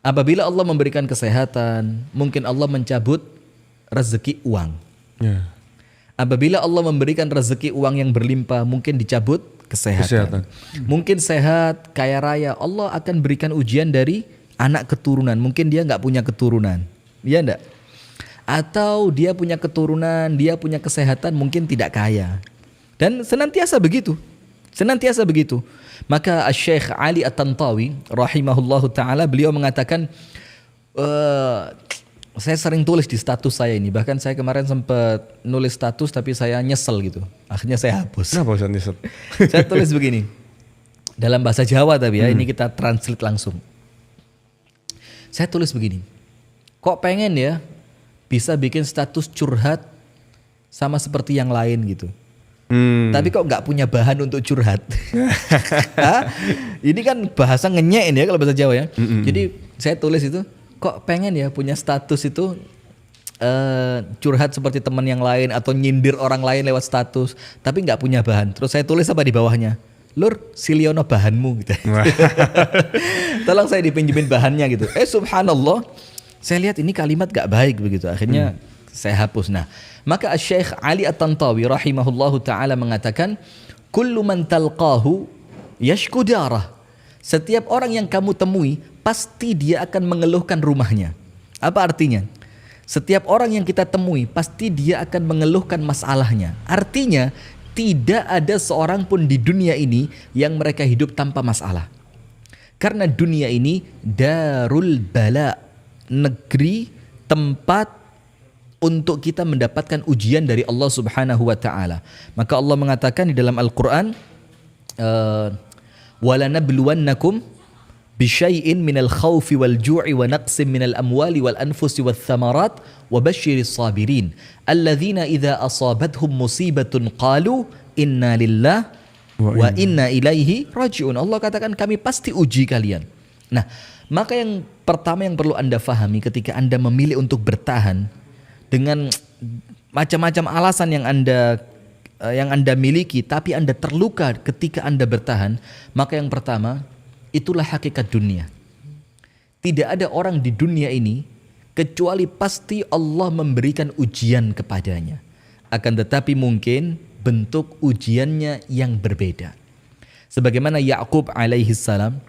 Apabila Allah memberikan kesehatan, mungkin Allah mencabut rezeki uang. Apabila Allah memberikan rezeki uang yang berlimpah, mungkin dicabut kesehatan. Mungkin sehat, kaya raya, Allah akan berikan ujian dari anak keturunan. Mungkin dia nggak punya keturunan, iya enggak? Atau dia punya keturunan, dia punya kesehatan, mungkin tidak kaya. Dan senantiasa begitu. Maka Syekh Ali At-Tantawi rahimahullahu ta'ala, beliau mengatakan, saya sering tulis di status saya ini. Bahkan saya kemarin sempat nulis status tapi saya nyesel gitu. Akhirnya saya hapus. Kenapa Ustaz nyesel? Saya tulis begini. Dalam bahasa Jawa tapi ya, ini kita translate langsung. Saya tulis begini. Kok pengen ya bisa bikin status curhat sama seperti yang lain gitu. Tapi kok nggak punya bahan untuk curhat. Ini kan bahasa ngenyein ya kalau bahasa Jawa ya. Jadi saya tulis itu, kok pengen ya punya status itu curhat seperti teman yang lain atau nyindir orang lain lewat status, tapi nggak punya bahan. Terus saya tulis apa di bawahnya? Lur, siliono bahanmu gitu. Tolong saya dipinjemin bahannya gitu. Subhanallah, saya lihat ini kalimat gak baik begitu. Akhirnya saya hapus. Nah, maka Syekh Ali At-Tantawi rahimahullahu ta'ala mengatakan, kullu man talqahu yashku darah. Setiap orang yang kamu temui pasti dia akan mengeluhkan rumahnya. Apa artinya? Setiap orang yang kita temui pasti dia akan mengeluhkan masalahnya. Artinya tidak ada seorang pun di dunia ini yang mereka hidup tanpa masalah. Karena dunia ini darul bala, negeri tempat untuk kita mendapatkan ujian dari Allah Subhanahu wa taala. Maka Allah mengatakan di dalam Al-Qur'an, walanabluwannakum bisyai'in minal khawfi wal ju'i wa naqsim minal amwali wal anfusi wath thamarat wa basyiris sabirin alladzina idza asabathum musibatun qalu inna lillahi wa inna ilaihi raji'un. Allah katakan kami pasti uji kalian. Nah, maka yang pertama yang perlu Anda fahami ketika Anda memilih untuk bertahan dengan macam-macam alasan yang Anda miliki, tapi Anda terluka ketika Anda bertahan, maka yang pertama, itulah hakikat dunia. Tidak ada orang di dunia ini kecuali pasti Allah memberikan ujian kepadanya. Akan tetapi mungkin bentuk ujiannya yang berbeda. Sebagaimana Ya'qub alaihi salam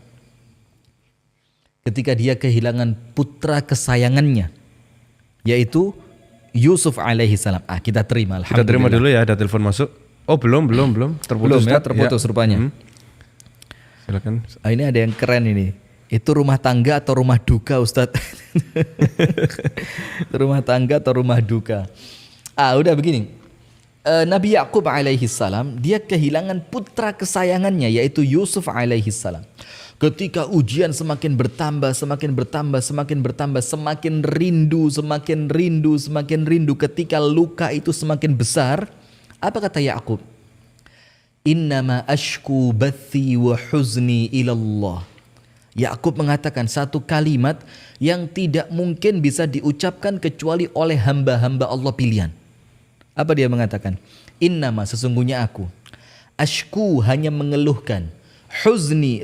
ketika dia kehilangan putra kesayangannya, yaitu Yusuf alaihi salam. Kita terima, alhamdulillah. Kita terima dulu ya, ada telepon masuk. Oh belum. Terputus belum ya, terputus rupanya. Silakan. Ini ada yang keren ini. Itu rumah tangga atau rumah duka, Ustadz? Rumah tangga atau rumah duka? Udah begini. Nabi Yakub alaihi salam dia kehilangan putra kesayangannya yaitu Yusuf alaihi salam. Ketika ujian semakin bertambah, semakin bertambah, semakin bertambah, semakin rindu, semakin rindu, semakin rindu. Ketika luka itu semakin besar, apa kata Yakub? Innama ashku bathi wa huzni ilallah. Yakub mengatakan satu kalimat yang tidak mungkin bisa diucapkan kecuali oleh hamba-hamba Allah pilihan. Apa dia mengatakan? Innama sesungguhnya aku. Ashku hanya mengeluhkan. Huzni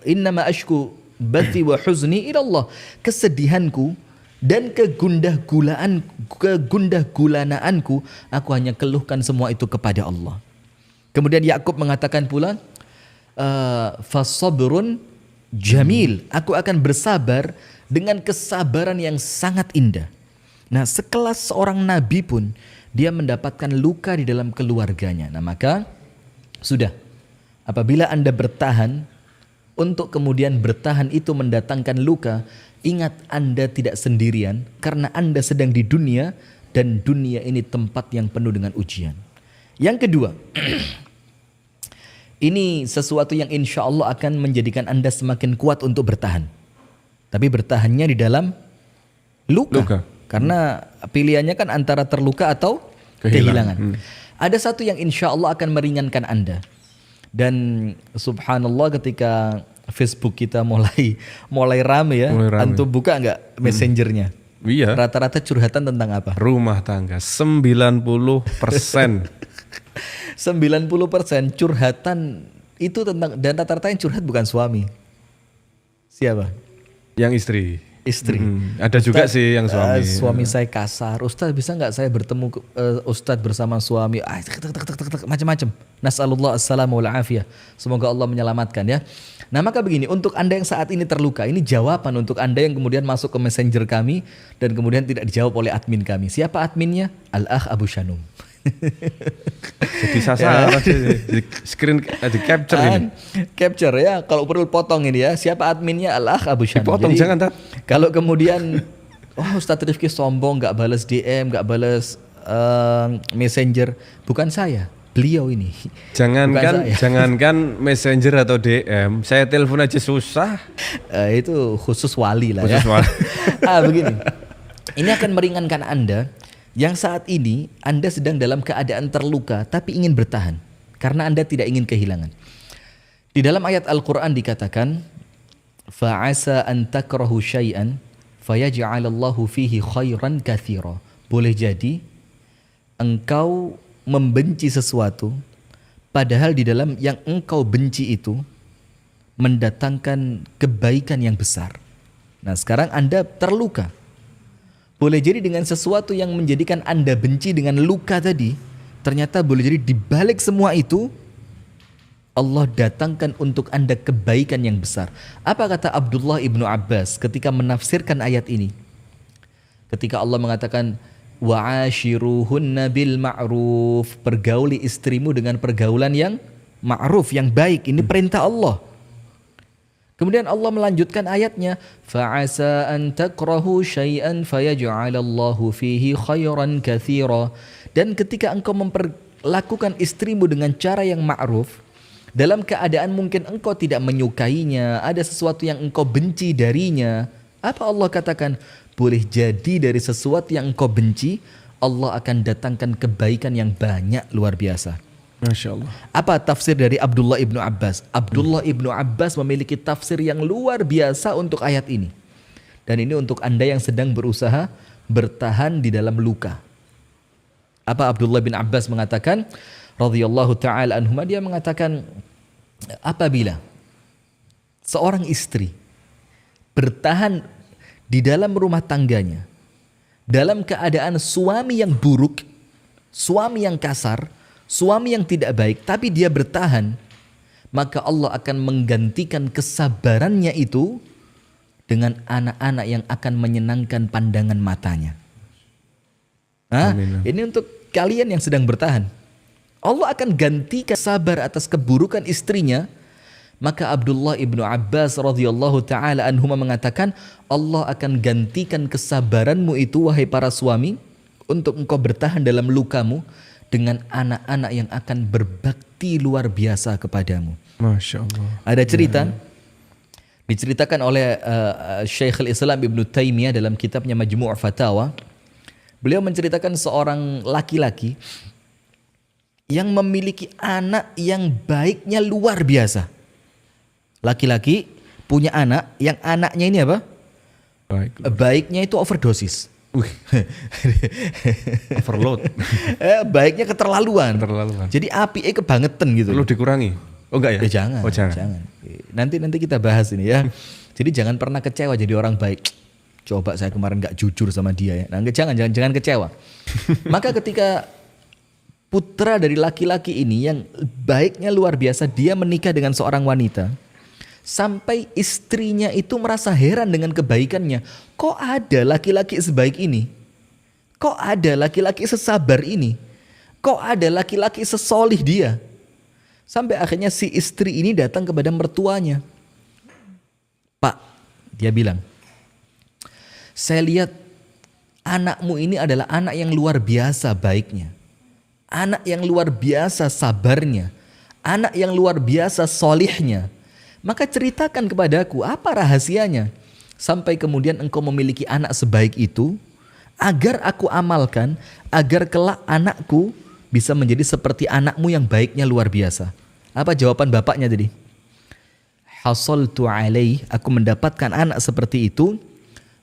innama ashku bathi wa huzni ila Allah. Kesedihanku dan kegundahgulanaanku aku hanya keluhkan semua itu kepada Allah. Kemudian Yakub mengatakan pula fasabrun jamil. Aku akan bersabar dengan kesabaran yang sangat indah. Nah, sekelas seorang nabi pun dia mendapatkan luka di dalam keluarganya. Nah, maka sudah apabila Anda bertahan, untuk kemudian bertahan itu mendatangkan luka, ingat Anda tidak sendirian karena Anda sedang di dunia dan dunia ini tempat yang penuh dengan ujian. Yang kedua, ini sesuatu yang insya Allah akan menjadikan Anda semakin kuat untuk bertahan. Tapi bertahannya di dalam luka. Karena pilihannya kan antara terluka atau kehilangan. Ada satu yang insya Allah akan meringankan Anda. Dan subhanallah ketika Facebook kita mulai rame ya. Antum buka nggak messengernya? Iya. Rata-rata curhatan tentang apa? Rumah tangga 90%. 90% curhatan itu tentang, dan rata-rata yang curhat bukan suami. Siapa? Yang istri. Ada Ustaz, juga sih yang suami. Suami saya kasar. Ustaz bisa nggak saya bertemu Ustaz bersama suami? Macam-macam. Nas'alullah assalamu wal afiyah. Semoga Allah menyelamatkan ya. Nah maka begini, untuk Anda yang saat ini terluka, ini jawaban untuk Anda yang kemudian masuk ke messenger kami dan kemudian tidak dijawab oleh admin kami. Siapa adminnya? Al-Akh Abu Shanum. Jadi sasaran di screen di capture ini. Capture ya, kalau perlu potong ini ya. Siapa adminnya? Al-Akh Abu Shanum. Potong jangan tak. Kalau kemudian Ustadz Rifki sombong, nggak balas DM, nggak balas messenger, bukan saya, beliau ini. Jangankan messenger atau DM, saya telepon aja susah. Itu khusus wali lah khusus ya. Wali. Begini, ini akan meringankan Anda yang saat ini Anda sedang dalam keadaan terluka tapi ingin bertahan karena Anda tidak ingin kehilangan. Di dalam ayat Al-Quran dikatakan, fa'asa an takrahu syai'an fayaj'alallahu fihi khairan katsira. Boleh jadi engkau membenci sesuatu padahal di dalam yang engkau benci itu mendatangkan kebaikan yang besar. Nah, sekarang Anda terluka. Boleh jadi dengan sesuatu yang menjadikan Anda benci dengan luka tadi, ternyata boleh jadi di balik semua itu Allah datangkan untuk Anda kebaikan yang besar. Apa kata Abdullah ibnu Abbas ketika menafsirkan ayat ini? Ketika Allah mengatakan wa'ashiruhunna bil ma'ruf, pergauli istrimu dengan pergaulan yang ma'ruf, yang baik. Ini perintah Allah. Kemudian Allah melanjutkan ayatnya, fa'asa an takrahu syai'an fayaj'alallahu fihi khairan katsira. Dan ketika engkau memperlakukan istrimu dengan cara yang ma'ruf, dalam keadaan mungkin engkau tidak menyukainya, ada sesuatu yang engkau benci darinya, apa Allah katakan? Boleh jadi dari sesuatu yang engkau benci, Allah akan datangkan kebaikan yang banyak, luar biasa. Masya Allah. Apa tafsir dari Abdullah ibnu Abbas? Abdullah ibnu Abbas memiliki tafsir yang luar biasa untuk ayat ini. Dan ini untuk Anda yang sedang berusaha bertahan di dalam luka. Apa Abdullah bin Abbas mengatakan? Radhiyallahu ta'ala anhuma, dia mengatakan apabila seorang istri bertahan di dalam rumah tangganya dalam keadaan suami yang buruk, suami yang kasar, suami yang tidak baik, tapi dia bertahan, maka Allah akan menggantikan kesabarannya itu dengan anak-anak yang akan menyenangkan pandangan matanya. Ini untuk kalian yang sedang bertahan. Allah akan gantikan sabar atas keburukan istrinya. Maka Abdullah ibnu Abbas radhiyallahu ta'ala anhuma mengatakan, Allah akan gantikan kesabaranmu itu, wahai para suami, untuk engkau bertahan dalam lukamu dengan anak-anak yang akan berbakti luar biasa kepadamu. Masya Allah. Ada cerita diceritakan oleh Syekhul Islam Ibnu Taimiyah dalam kitabnya Majmu' Fatawa. Beliau menceritakan seorang laki-laki yang memiliki anak yang baiknya luar biasa. Laki-laki punya anak yang anaknya ini apa? Baik. Baiknya itu overdosis. Overload. Baiknya keterlaluan. Keterlaluan. Jadi api kebangetan gitu. Perlu dikurangi. Oh enggak ya? Jangan. Oh jangan. Nanti kita bahas ini ya. Jadi jangan pernah kecewa jadi orang baik. Coba saya kemarin nggak jujur sama dia ya. Nah, jangan kecewa. Maka ketika putra dari laki-laki ini yang baiknya luar biasa, dia menikah dengan seorang wanita. Sampai istrinya itu merasa heran dengan kebaikannya. Kok ada laki-laki sebaik ini? Kok ada laki-laki sesabar ini? Kok ada laki-laki sesolih dia? Sampai akhirnya si istri ini datang kepada mertuanya. Pak, dia bilang, saya lihat anakmu ini adalah anak yang luar biasa baiknya. Anak yang luar biasa sabarnya. Anak yang luar biasa solihnya. Maka ceritakan kepadaku apa rahasianya. Sampai kemudian engkau memiliki anak sebaik itu. Agar aku amalkan. Agar kelak anakku bisa menjadi seperti anakmu yang baiknya luar biasa. Apa jawaban bapaknya tadi? Hasaltu alaih, aku mendapatkan anak seperti itu.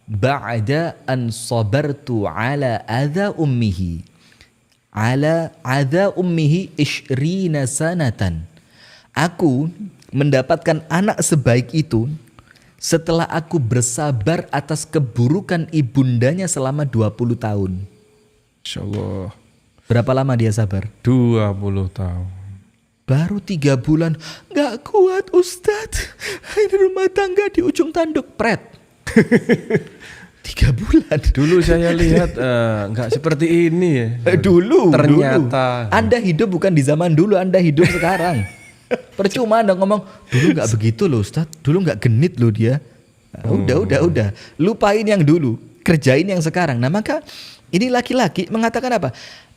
Ba'da an sabartu ala adha ummihi. Ala adha ummihi ishrina sanatan. Aku mendapatkan anak sebaik itu setelah aku bersabar atas keburukan ibundanya selama 20 tahun. Insya Allah. Berapa lama dia sabar? 20 tahun. Baru 3 bulan. Gak kuat Ustadz. Ini rumah tangga di ujung tanduk. Pret. 3 bulan. Dulu saya lihat nggak seperti ini ya. Dulu. Ternyata. Anda hidup bukan di zaman dulu. Anda hidup sekarang. Percuma Anda ngomong, dulu gak begitu loh Ustadz. Dulu gak genit loh dia. Nah, udah. Lupain yang dulu. Kerjain yang sekarang. Nah maka ini laki-laki mengatakan apa?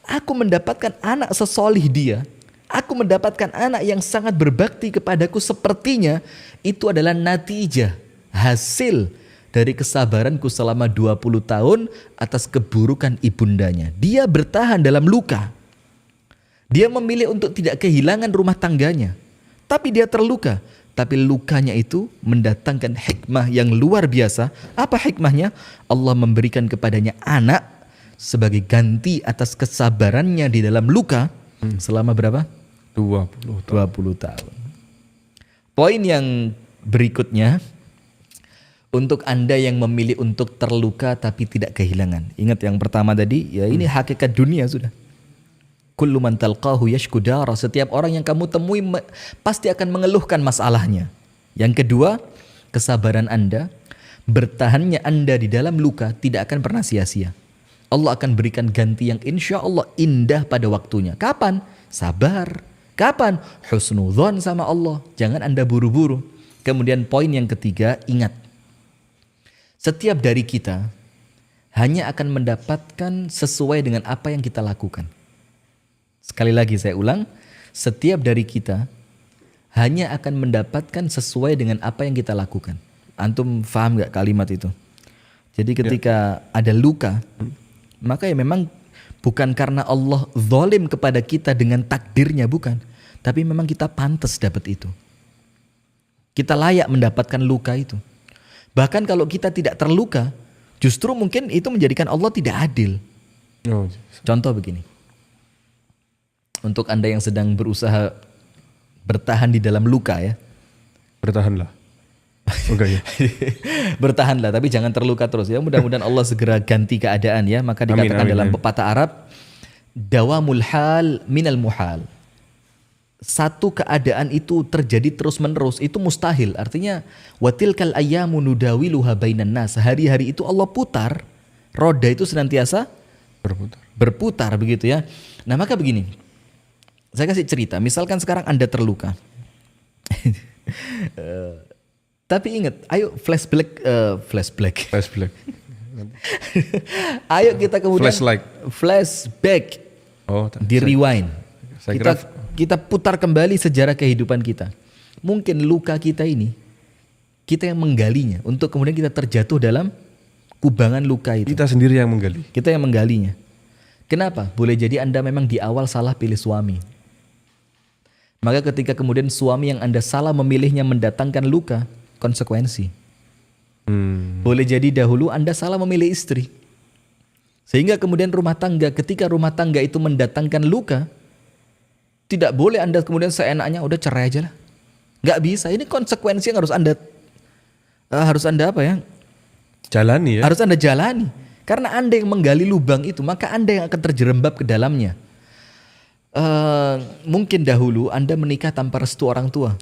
Aku mendapatkan anak sesolih dia. Aku mendapatkan anak yang sangat berbakti kepadaku, sepertinya itu adalah natijah, hasil dari kesabaranku selama 20 tahun atas keburukan ibundanya. Dia bertahan dalam luka. Dia memilih untuk tidak kehilangan rumah tangganya. Tapi dia terluka. Tapi lukanya itu mendatangkan hikmah yang luar biasa. Apa hikmahnya? Allah memberikan kepadanya anak sebagai ganti atas kesabarannya di dalam luka. Selama berapa? 20 tahun. Poin yang berikutnya, untuk Anda yang memilih untuk terluka tapi tidak kehilangan. Ingat yang pertama tadi, ya ini hakikat dunia sudah. Kullu man talqahu yashku dara. Setiap orang yang kamu temui pasti akan mengeluhkan masalahnya. Yang kedua, kesabaran Anda, bertahannya Anda di dalam luka tidak akan pernah sia-sia. Allah akan berikan ganti yang insya Allah indah pada waktunya. Kapan? Sabar. Kapan? Husnudzon sama Allah. Jangan Anda buru-buru. Kemudian poin yang ketiga, ingat. Setiap dari kita hanya akan mendapatkan sesuai dengan apa yang kita lakukan. Sekali lagi saya ulang, setiap dari kita hanya akan mendapatkan sesuai dengan apa yang kita lakukan. Antum paham gak kalimat itu? Jadi ketika ada luka, maka ya memang bukan karena Allah zalim kepada kita dengan takdirnya, bukan. Tapi memang kita pantas dapat itu. Kita layak mendapatkan luka itu. Bahkan kalau kita tidak terluka, justru mungkin itu menjadikan Allah tidak adil. Contoh begini. Untuk Anda yang sedang berusaha bertahan di dalam luka ya. Bertahanlah. Enggak ya. Bertahanlah, tapi jangan terluka terus ya. Mudah-mudahan Allah segera ganti keadaan ya. Maka dikatakan dalam pepatah Arab, dawamul hal minal muhal. Satu keadaan itu terjadi terus-menerus itu mustahil. Artinya watilkal ayyamu nudawiluha bainan nas. Hari-hari itu Allah putar, roda itu senantiasa berputar begitu ya. Nah, maka begini. Saya kasih cerita, misalkan sekarang Anda terluka. Tapi ingat, ayo flashback. Ayo kita kemudian flashback, di rewind. Kita putar kembali sejarah kehidupan kita. Mungkin luka kita ini, kita yang menggalinya untuk kemudian kita terjatuh dalam kubangan luka itu. Kita sendiri yang menggali. Kita yang menggalinya. Kenapa? Boleh jadi Anda memang di awal salah pilih suami. Maka ketika kemudian suami yang Anda salah memilihnya mendatangkan luka, konsekuensi. Boleh jadi dahulu Anda salah memilih istri. Sehingga kemudian ketika rumah tangga itu mendatangkan luka, tidak boleh Anda kemudian seenaknya udah cerai aja lah. Nggak bisa. Ini konsekuensi yang harus Anda jalani ya. Harus Anda jalani. Karena Anda yang menggali lubang itu, maka Anda yang akan terjerembab ke dalamnya. Mungkin dahulu Anda menikah tanpa restu orang tua.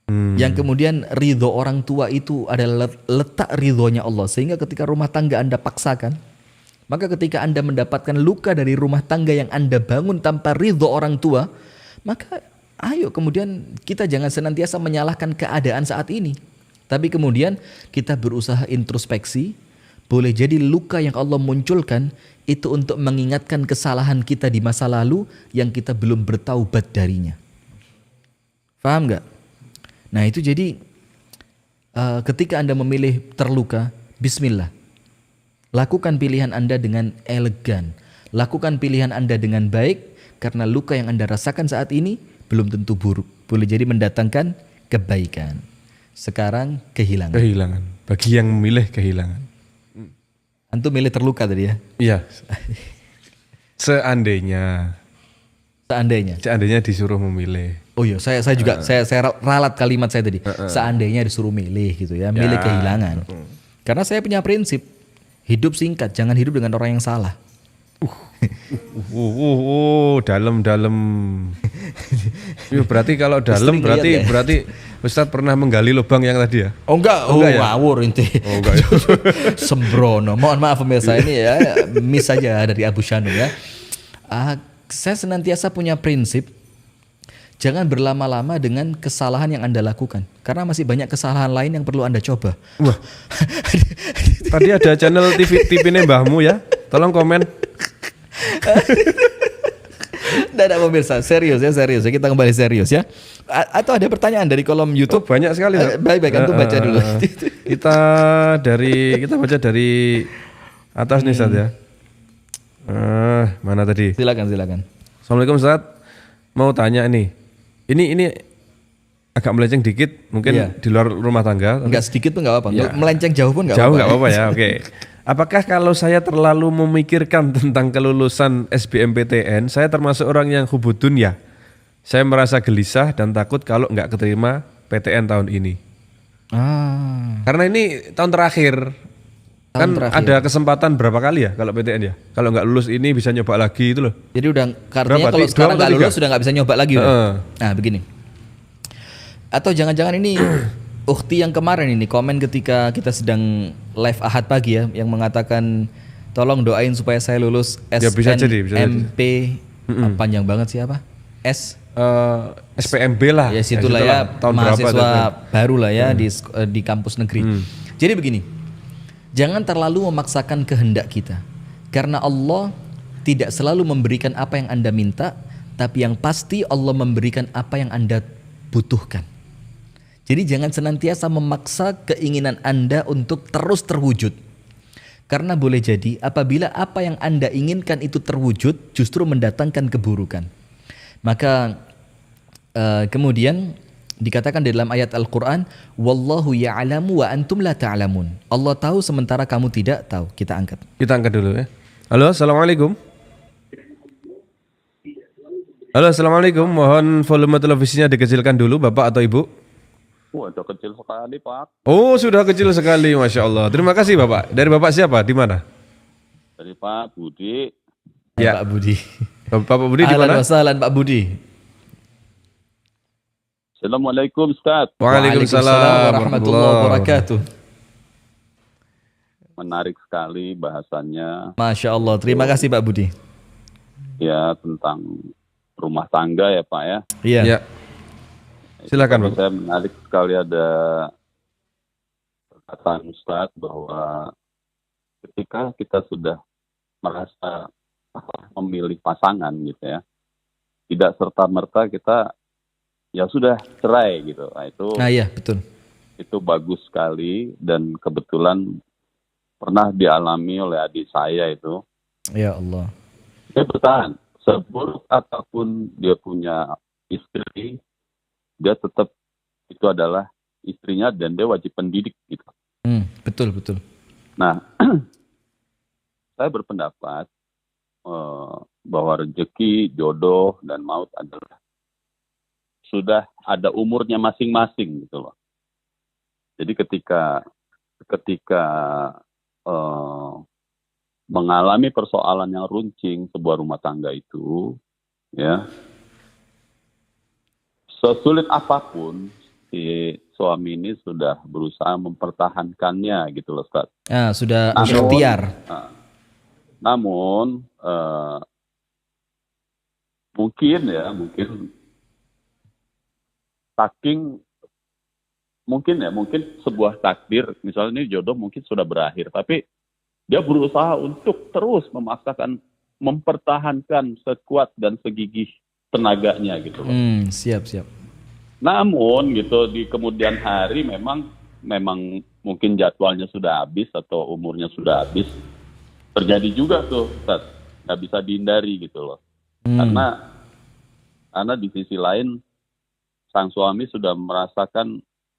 Yang kemudian ridho orang tua itu adalah letak ridhonya Allah. Sehingga ketika rumah tangga Anda paksakan, maka ketika Anda mendapatkan luka dari rumah tangga yang Anda bangun tanpa ridho orang tua, maka ayo kemudian kita jangan senantiasa menyalahkan keadaan saat ini. Tapi kemudian kita berusaha introspeksi. Boleh jadi luka yang Allah munculkan itu untuk mengingatkan kesalahan kita di masa lalu yang kita belum bertaubat darinya. Paham gak? Nah itu jadi ketika Anda memilih terluka, bismillah. Lakukan pilihan Anda dengan elegan. Lakukan pilihan Anda dengan baik. Karena luka yang Anda rasakan saat ini belum tentu buruk. Boleh jadi mendatangkan kebaikan. Sekarang kehilangan. Kehilangan. Bagi yang memilih kehilangan. Antum milih terluka tadi ya? Iya. Seandainya disuruh memilih. Oh iya, saya juga saya ralat kalimat saya tadi. Seandainya disuruh milih gitu ya, milih kehilangan. Karena saya punya prinsip, hidup singkat, jangan hidup dengan orang yang salah. Dalam. Berarti kalau dalam berarti Ustadz pernah menggali lubang yang tadi ya? Oh enggak, ya? ngawur inti. Oh enggak. Sembrono. Mohon maaf pemirsa, ini ya miss saja dari Abu Shanum ya. Saya senantiasa punya prinsip, jangan berlama-lama dengan kesalahan yang Anda lakukan. Karena masih banyak kesalahan lain yang perlu Anda coba. Wah. Tadi ada channel TV-nya mbahmu ya? Tolong komen. Tidak pemirsa, serius ya, kita kembali serius ya. Atau ada pertanyaan dari kolom YouTube? Banyak sekali. Baik, antum baca dulu. Kita baca dari atas nih Ustaz ya. Mana tadi? Silakan. Assalamualaikum Ustaz. Mau tanya nih. Ini agak melenceng dikit, mungkin di luar rumah tangga. Enggak sedikit pun enggak apa-apa. Ya. Melenceng jauh pun enggak apa-apa. Jauh enggak apa-apa ya. Oke. Apakah kalau saya terlalu memikirkan tentang kelulusan SBMPTN, saya termasuk orang yang hubudun ya? Saya merasa gelisah dan takut kalau nggak keterima PTN tahun ini. Karena ini tahun terakhir. Ada kesempatan berapa kali ya kalau PTN ya? Kalau nggak lulus ini bisa nyoba lagi itu loh. Jadi udah artinya kalau sekarang nggak lulus sudah nggak bisa nyoba lagi udah. Nah begini. Atau jangan-jangan ini ukhti yang kemarin ini komen ketika kita sedang live Ahad pagi ya, yang mengatakan tolong doain supaya saya lulus SNMP. Panjang banget sih apa? SPMB lah. Ya situlah ya, tahun mahasiswa baru lah ya di kampus negeri. Jadi begini, jangan terlalu memaksakan kehendak kita. Karena Allah tidak selalu memberikan apa yang Anda minta, tapi yang pasti Allah memberikan apa yang Anda butuhkan. Jadi jangan senantiasa memaksa keinginan Anda untuk terus terwujud. Karena boleh jadi apabila apa yang Anda inginkan itu terwujud, justru mendatangkan keburukan. Maka kemudian dikatakan di dalam ayat Al-Quran, Wallahu ya'lamu wa antum la ta'lamun. Allah tahu sementara kamu tidak tahu. Kita angkat dulu ya. Halo, Assalamualaikum. Halo, Assalamualaikum. Mohon volume televisinya dikecilkan dulu Bapak atau Ibu. Udah kecil sekali Pak. Oh sudah kecil sekali, Masya Allah. Terima kasih Bapak. Dari Bapak siapa? Di mana? Dari Pak Budi. Ya. Pak Budi. Bapak Budi di mana? Ahlan Pak Budi. Assalamualaikum Ustaz. Waalaikumsalam warahmatullahi wabarakatuh. Menarik sekali bahasannya. Masya Allah. Terima kasih Pak Budi. Ya tentang rumah tangga ya Pak ya. Iya. Ya. Silakan Bapak. Saya menarik sekali ada perkataan Ustaz bahwa ketika kita sudah merasa memilih pasangan gitu ya, tidak serta-merta kita ya sudah cerai gitu. Nah, Iya, betul. itu bagus sekali, dan kebetulan pernah dialami oleh adik saya itu. Ya Allah. Dia bertahan. Seburuk apapun dia punya istri, dia tetap itu adalah istrinya dan dia wajib pendidik gitu. Betul, betul. Nah, saya berpendapat bahwa rezeki, jodoh, dan maut adalah sudah ada umurnya masing-masing gitu loh. Jadi ketika mengalami persoalan yang runcing sebuah rumah tangga itu, ya, sesulit apapun si suami ini sudah berusaha mempertahankannya gitu loh, Ustaz. Sudah Namun, ikhtiar. Namun mungkin saking mungkin sebuah takdir, misalnya ini jodoh mungkin sudah berakhir, tapi dia berusaha untuk terus memaksakan mempertahankan sekuat dan segigih tenaganya gitu loh. Siap. Namun gitu di kemudian hari memang mungkin jadwalnya sudah habis atau umurnya sudah habis. Terjadi juga tuh, Ustaz. Nggak bisa dihindari gitu loh. Karena di sisi lain sang suami sudah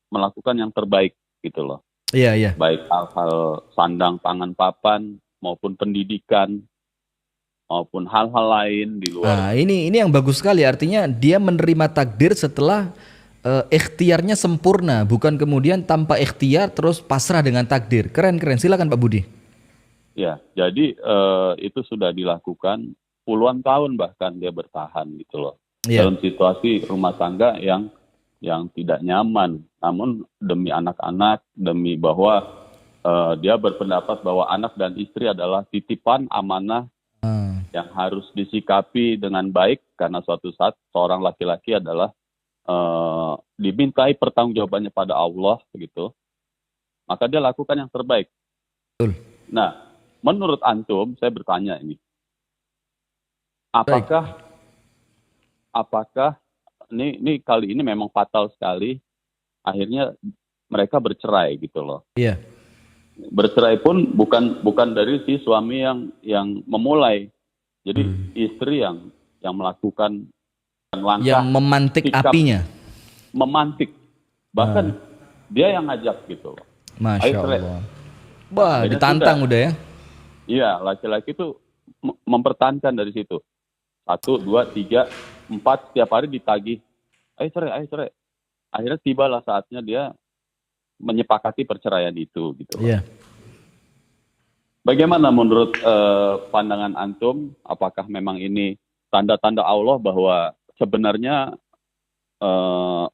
melakukan yang terbaik gitu loh. Iya. Baik hal-hal sandang pangan papan maupun pendidikan maupun hal-hal lain di luar. Ini yang bagus sekali, artinya dia menerima takdir setelah ikhtiarnya sempurna, bukan kemudian tanpa ikhtiar terus pasrah dengan takdir. Keren. Silakan Pak Budi. Ya, jadi itu sudah dilakukan puluhan tahun bahkan dia bertahan gitu loh. Dalam situasi rumah tangga yang tidak nyaman. Namun demi anak-anak, demi bahwa dia berpendapat bahwa anak dan istri adalah titipan amanah yang harus disikapi dengan baik, karena suatu saat seorang laki-laki adalah dimintai pertanggungjawabannya pada Allah begitu. Maka dia lakukan yang terbaik. Betul. Nah, menurut antum, saya bertanya ini, apakah ini kali ini memang fatal sekali, akhirnya mereka bercerai gitu loh. Iya. Bercerai pun bukan dari si suami yang memulai, jadi istri yang melakukan langkah, yang memantik apinya, bahkan dia yang ngajak gitu loh. Masya Allah. Wah, ditantang udah ya. Iya, laki-laki itu mempertahankan dari situ. 1, 2, 3, 4 setiap hari ditagih. Ayo cerai. Akhirnya tibalah saatnya dia menyepakati perceraian itu gitu. Iya. Bagaimana menurut pandangan antum? Apakah memang ini tanda-tanda Allah bahwa sebenarnya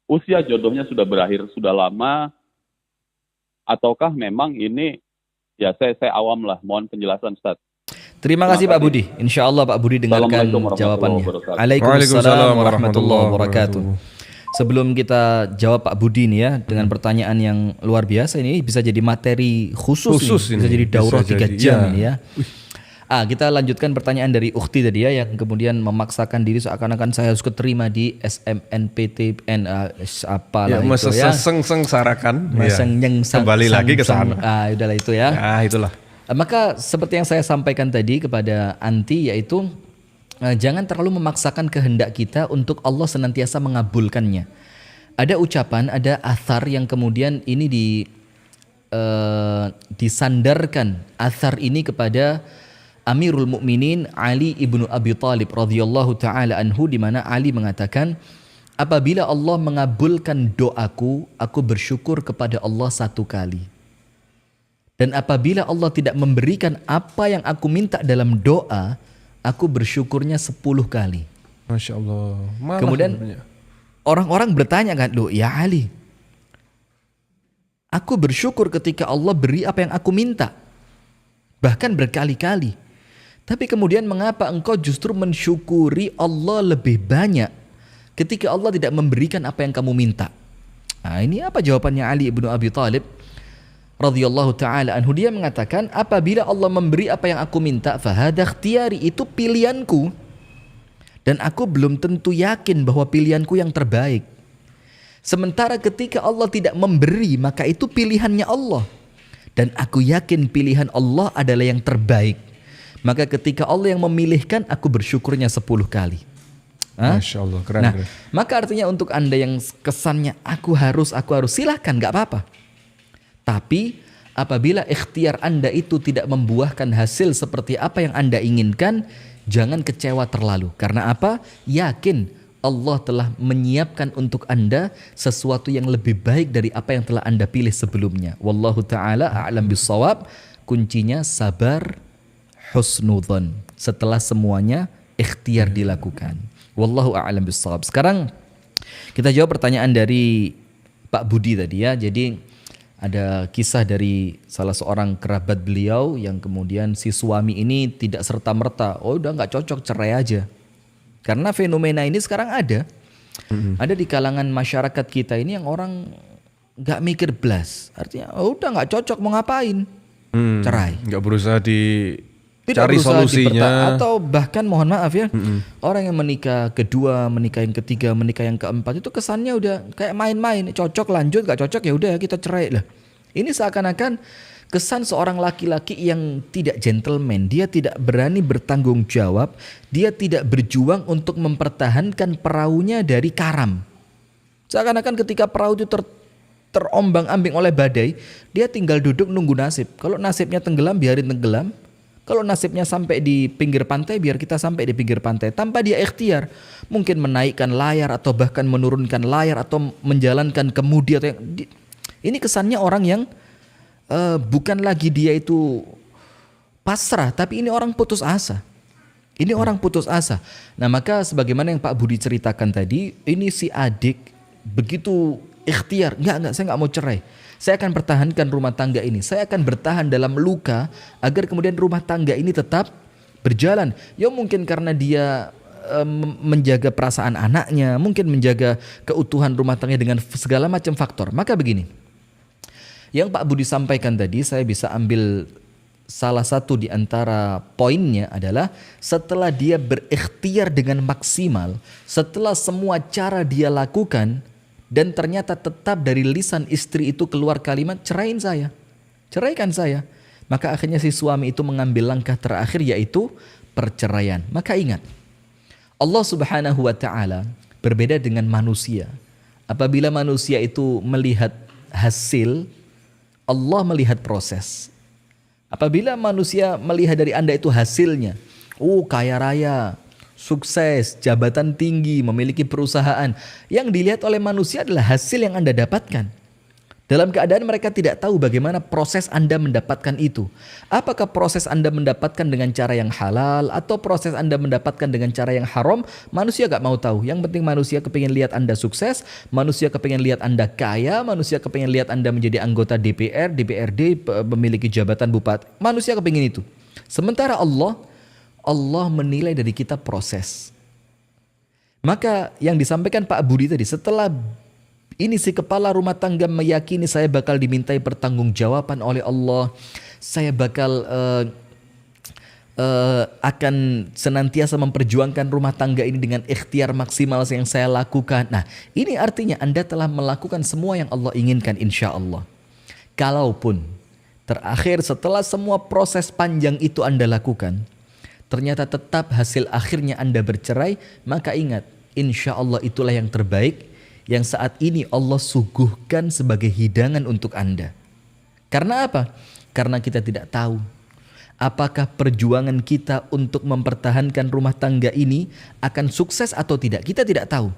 usia jodohnya sudah berakhir sudah lama, ataukah memang ini ya saya awam lah, mohon penjelasan Ustaz. Terima kasih Pak Budi. Insya Allah Pak Budi dengarkan jawabannya. Waalaikumsalam warahmatullahi wabarakatuh. Sebelum kita jawab Pak Budi nih ya dengan pertanyaan yang luar biasa, ini bisa jadi materi khusus ini. Bisa jadi daurah 3 jam ini ya. Kita lanjutkan pertanyaan dari Ukhti tadi ya, yang kemudian memaksakan diri seakan-akan saya harus keterima di SMNPTN apalah itu ya. Sengsarakan. Kembali lagi ke sana. Udahlah itu ya. Itulah. Maka seperti yang saya sampaikan tadi kepada Anti, yaitu jangan terlalu memaksakan kehendak kita untuk Allah senantiasa mengabulkannya. Ada ucapan, ada athar yang kemudian ini disandarkan athar ini kepada Amirul Mukminin Ali ibnu Abi Thalib radhiyallahu taala anhu, di mana Ali mengatakan, apabila Allah mengabulkan doaku, aku bersyukur kepada Allah 1 kali. Dan apabila Allah tidak memberikan apa yang aku minta dalam doa, aku bersyukurnya 10 kali. Masya Allah. Kemudian orang-orang bertanya kan, loh ya Ali, aku bersyukur ketika Allah beri apa yang aku minta, bahkan berkali-kali. Tapi kemudian mengapa engkau justru mensyukuri Allah lebih banyak ketika Allah tidak memberikan apa yang kamu minta? Ini apa jawabannya Ali ibnu Abi Thalib? radhiyallahu taala anhu, dia mengatakan, apabila Allah memberi apa yang aku minta, fahada ikhtiyari, itu pilihanku, dan aku belum tentu yakin bahwa pilihanku yang terbaik. Sementara ketika Allah tidak memberi, maka itu pilihannya Allah, dan aku yakin pilihan Allah adalah yang terbaik. Maka ketika Allah yang memilihkan, aku bersyukurnya 10 kali. Masya Allah, keren, Nah, keren. maka artinya untuk Anda yang kesannya aku harus, silahkan, gak apa-apa. Tapi apabila ikhtiar Anda itu tidak membuahkan hasil seperti apa yang Anda inginkan, jangan kecewa terlalu. Karena apa? Yakin Allah telah menyiapkan untuk Anda sesuatu yang lebih baik dari apa yang telah Anda pilih sebelumnya. Wallahu ta'ala a'lam bissawab. Kuncinya sabar, husnudzon. Setelah semuanya ikhtiar dilakukan. Wallahu a'lam bissawab. Sekarang kita jawab pertanyaan dari Pak Budi tadi ya. Jadi ada kisah dari salah seorang kerabat beliau yang kemudian si suami ini tidak serta-merta, oh udah nggak cocok, cerai aja. Karena fenomena ini sekarang ada di kalangan masyarakat kita ini yang orang nggak mikir belas. Artinya, oh udah nggak cocok, mau ngapain? Cerai. Nggak berusaha Tidak cari berusaha solusinya. atau bahkan mohon maaf ya, orang yang menikah kedua, menikah yang ketiga, menikah yang keempat itu kesannya udah kayak main-main, cocok lanjut, gak cocok ya udah kita cerai lah. Ini seakan-akan kesan seorang laki-laki yang tidak gentleman, dia tidak berani bertanggung jawab, dia tidak berjuang untuk mempertahankan perahunya dari karam. Seakan-akan ketika perahu itu terombang-ambing oleh badai, dia tinggal duduk nunggu nasib. Kalau nasibnya tenggelam, biarin tenggelam. Kalau nasibnya sampai di pinggir pantai, biar kita sampai di pinggir pantai. Tanpa dia ikhtiar, mungkin menaikkan layar atau bahkan menurunkan layar atau menjalankan kemudi. Ini kesannya orang yang bukan lagi dia itu pasrah, tapi ini orang putus asa. Ini orang putus asa. Nah maka sebagaimana yang Pak Budi ceritakan tadi, ini si adik begitu ikhtiar, enggak, saya enggak mau cerai. Saya akan pertahankan rumah tangga ini. Saya akan bertahan dalam luka agar kemudian rumah tangga ini tetap berjalan. Ya mungkin karena dia menjaga perasaan anaknya, mungkin menjaga keutuhan rumah tangga dengan segala macam faktor. Maka begini, yang Pak Budi sampaikan tadi saya bisa ambil salah satu di antara poinnya adalah setelah dia berikhtiar dengan maksimal, setelah semua cara dia lakukan, dan ternyata tetap dari lisan istri itu keluar kalimat ceraikan saya. Maka akhirnya si suami itu mengambil langkah terakhir, yaitu perceraian. Maka ingat, Allah Subhanahu wa ta'ala berbeda dengan manusia. Apabila manusia itu melihat hasil, Allah melihat proses. Apabila manusia melihat dari Anda itu hasilnya, kaya raya, sukses, jabatan tinggi, memiliki perusahaan. Yang dilihat oleh manusia adalah hasil yang Anda dapatkan. Dalam keadaan mereka tidak tahu bagaimana proses Anda mendapatkan itu. Apakah proses Anda mendapatkan dengan cara yang halal atau proses Anda mendapatkan dengan cara yang haram? Manusia gak mau tahu. Yang penting manusia kepingin lihat Anda sukses, manusia kepingin lihat Anda kaya, manusia kepingin lihat Anda menjadi anggota DPR, DPRD, memiliki jabatan bupati. Manusia kepingin itu. Sementara Allah menilai dari kita proses. Maka yang disampaikan Pak Budi tadi, setelah ini si kepala rumah tangga meyakini saya bakal dimintai pertanggungjawaban oleh Allah, saya bakal akan senantiasa memperjuangkan rumah tangga ini dengan ikhtiar maksimal yang saya lakukan. Nah, ini artinya Anda telah melakukan semua yang Allah inginkan, insya Allah. Kalaupun terakhir setelah semua proses panjang itu Anda lakukan, ternyata tetap hasil akhirnya Anda bercerai, maka ingat, insya Allah itulah yang terbaik, yang saat ini Allah suguhkan sebagai hidangan untuk Anda. Karena apa? Karena kita tidak tahu apakah perjuangan kita untuk mempertahankan rumah tangga ini akan sukses atau tidak. Kita tidak tahu.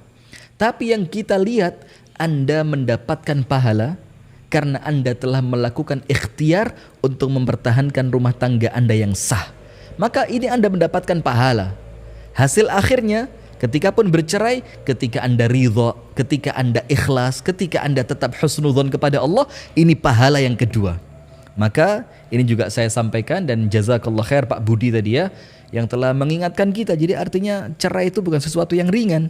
Tapi yang kita lihat, Anda mendapatkan pahala karena Anda telah melakukan ikhtiar untuk mempertahankan rumah tangga Anda yang sah. Maka ini Anda mendapatkan pahala. Hasil akhirnya, ketika pun bercerai, ketika Anda ridha, ketika Anda ikhlas, ketika Anda tetap husnudzon kepada Allah, ini pahala yang kedua. Maka ini juga saya sampaikan, dan jazakallah khair Pak Budi tadi ya, yang telah mengingatkan kita. Jadi artinya cerai itu bukan sesuatu yang ringan.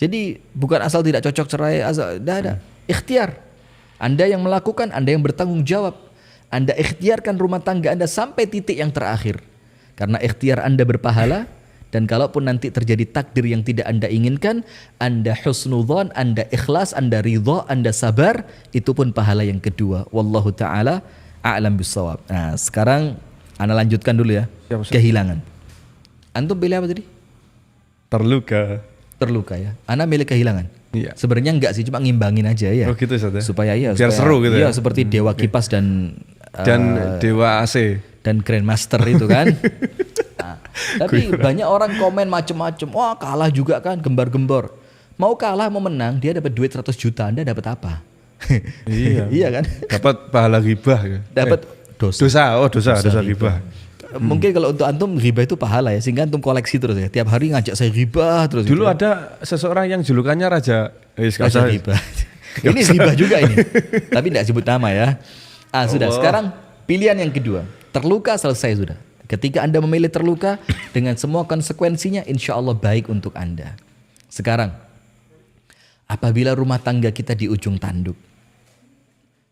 Jadi bukan asal tidak cocok cerai, asal tidak ada. Ikhtiar. Anda yang melakukan, Anda yang bertanggung jawab. Anda ikhtiarkan rumah tangga Anda sampai titik yang terakhir. Karena ikhtiar Anda berpahala, dan kalaupun nanti terjadi takdir yang tidak Anda inginkan, Anda husnudzon, Anda ikhlas, Anda ridha, Anda sabar, itu pun pahala yang kedua. Wallahu ta'ala a'lam bissawab. Nah, sekarang Ana lanjutkan dulu ya. Ya, Ustaz. Kehilangan. Antum pilih apa tadi? Terluka ya. Ana milih kehilangan. Iya. Sebenarnya enggak sih, cuma ngimbangin aja ya. Oh gitu Ustaz ya? Supaya Biar seru gitu ya? Iya, seperti Dewa Kipas dan Dewa AC. dan Grandmaster itu kan. Nah, tapi banyak orang komen macem-macem. Wah, kalah juga kan, gembar-gembor. Mau kalah mau menang, dia dapat duit 100 juta, Anda dapat apa? Iya. Iya kan? Dapat pahala ghibah ya? Dapat dosa. Dosa ghibah. Mungkin kalau untuk antum ghibah itu pahala ya, sehingga antum koleksi terus ya. Tiap hari ngajak saya ghibah terus. Dulu gitu. ada seseorang yang julukannya Raja Raja ghibah. Ini ghibah juga ini. Tapi tidak sebut nama ya. Sudah. Sekarang pilihan yang kedua. Terluka selesai sudah. Ketika Anda memilih terluka dengan semua konsekuensinya, insya Allah baik untuk Anda. Sekarang, apabila rumah tangga kita di ujung tanduk,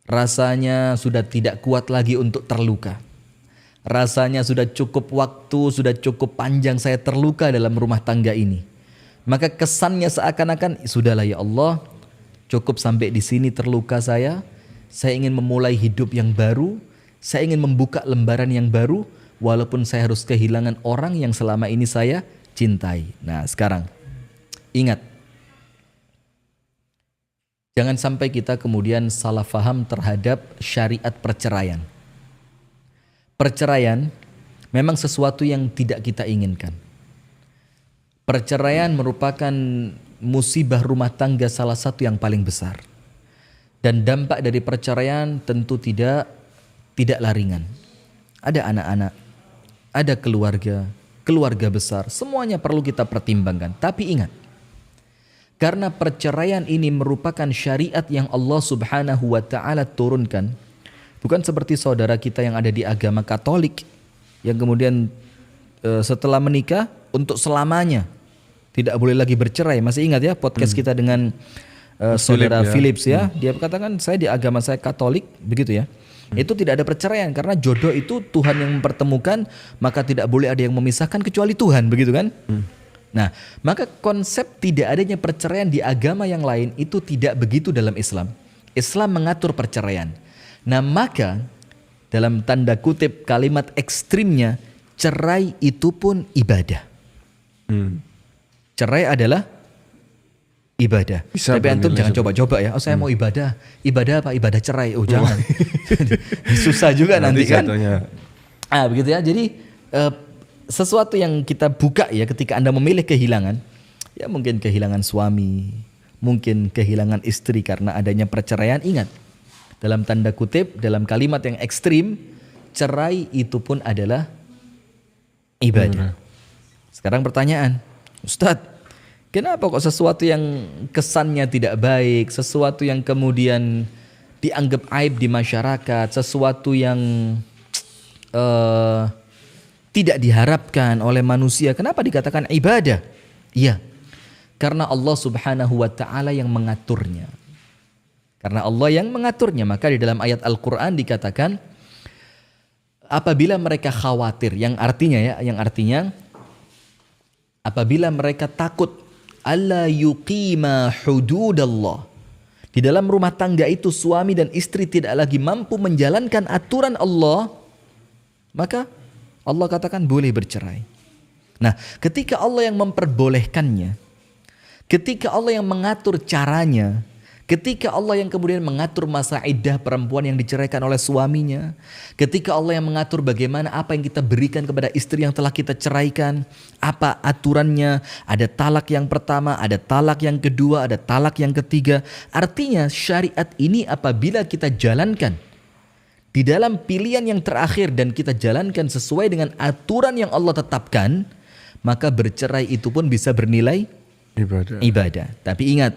rasanya sudah tidak kuat lagi untuk terluka. Rasanya sudah cukup waktu, sudah cukup panjang saya terluka dalam rumah tangga ini. Maka kesannya seakan-akan, sudahlah ya Allah, cukup sampai di sini terluka saya. Saya ingin memulai hidup yang baru. Saya ingin membuka lembaran yang baru. Walaupun saya harus kehilangan orang yang selama ini saya cintai. Nah sekarang, ingat. Jangan sampai kita kemudian salah faham terhadap syariat perceraian. Perceraian memang sesuatu yang tidak kita inginkan. Perceraian merupakan musibah rumah tangga salah satu yang paling besar. Dan dampak dari perceraian tentu tidaklah ringan. Ada anak-anak, ada keluarga besar, semuanya perlu kita pertimbangkan. Tapi ingat, karena perceraian ini merupakan syariat yang Allah Subhanahu wa taala turunkan, bukan seperti saudara kita yang ada di agama Katolik yang kemudian setelah menikah untuk selamanya tidak boleh lagi bercerai. Masih ingat ya podcast kita dengan saudara Philips ya. Dia katakan saya di agama saya Katolik, begitu ya. Itu tidak ada perceraian karena jodoh itu Tuhan yang mempertemukan, maka tidak boleh ada yang memisahkan kecuali Tuhan, begitu kan? Nah, maka konsep tidak adanya perceraian di agama yang lain itu tidak begitu dalam Islam. Islam mengatur perceraian. Nah, maka dalam tanda kutip kalimat ekstrimnya, cerai itu pun ibadah. Cerai adalah ibadah. Bisa tapi antum jangan coba-coba ya. Oh, saya mau ibadah. Ibadah apa? Ibadah cerai. Oh, jangan. Susah juga nanti kan. Begitu ya. Jadi sesuatu yang kita buka ya ketika Anda memilih kehilangan, ya mungkin kehilangan suami, mungkin kehilangan istri karena adanya perceraian. Ingat, dalam tanda kutip, dalam kalimat yang ekstrim, cerai itu pun adalah ibadah. Sekarang pertanyaan, Ustadz, kenapa kok sesuatu yang kesannya tidak baik, sesuatu yang kemudian dianggap aib di masyarakat, sesuatu yang tidak diharapkan oleh manusia, kenapa dikatakan ibadah? Iya, karena Allah Subhanahu wa taala yang mengaturnya. Karena Allah yang mengaturnya, maka di dalam ayat Al-Qur'an dikatakan apabila mereka khawatir, yang artinya apabila mereka takut alla yuqima hududallah. Di dalam rumah tangga itu suami dan istri tidak lagi mampu menjalankan aturan Allah, maka Allah katakan boleh bercerai. Nah, ketika Allah yang memperbolehkannya, ketika Allah yang mengatur caranya, ketika Allah yang kemudian mengatur masa iddah perempuan yang diceraikan oleh suaminya, ketika Allah yang mengatur bagaimana apa yang kita berikan kepada istri yang telah kita ceraikan, apa aturannya, ada talak yang pertama, ada talak yang kedua, ada talak yang ketiga. Artinya syariat ini apabila kita jalankan di dalam pilihan yang terakhir dan kita jalankan sesuai dengan aturan yang Allah tetapkan, maka bercerai itu pun bisa bernilai ibadah. Tapi ingat,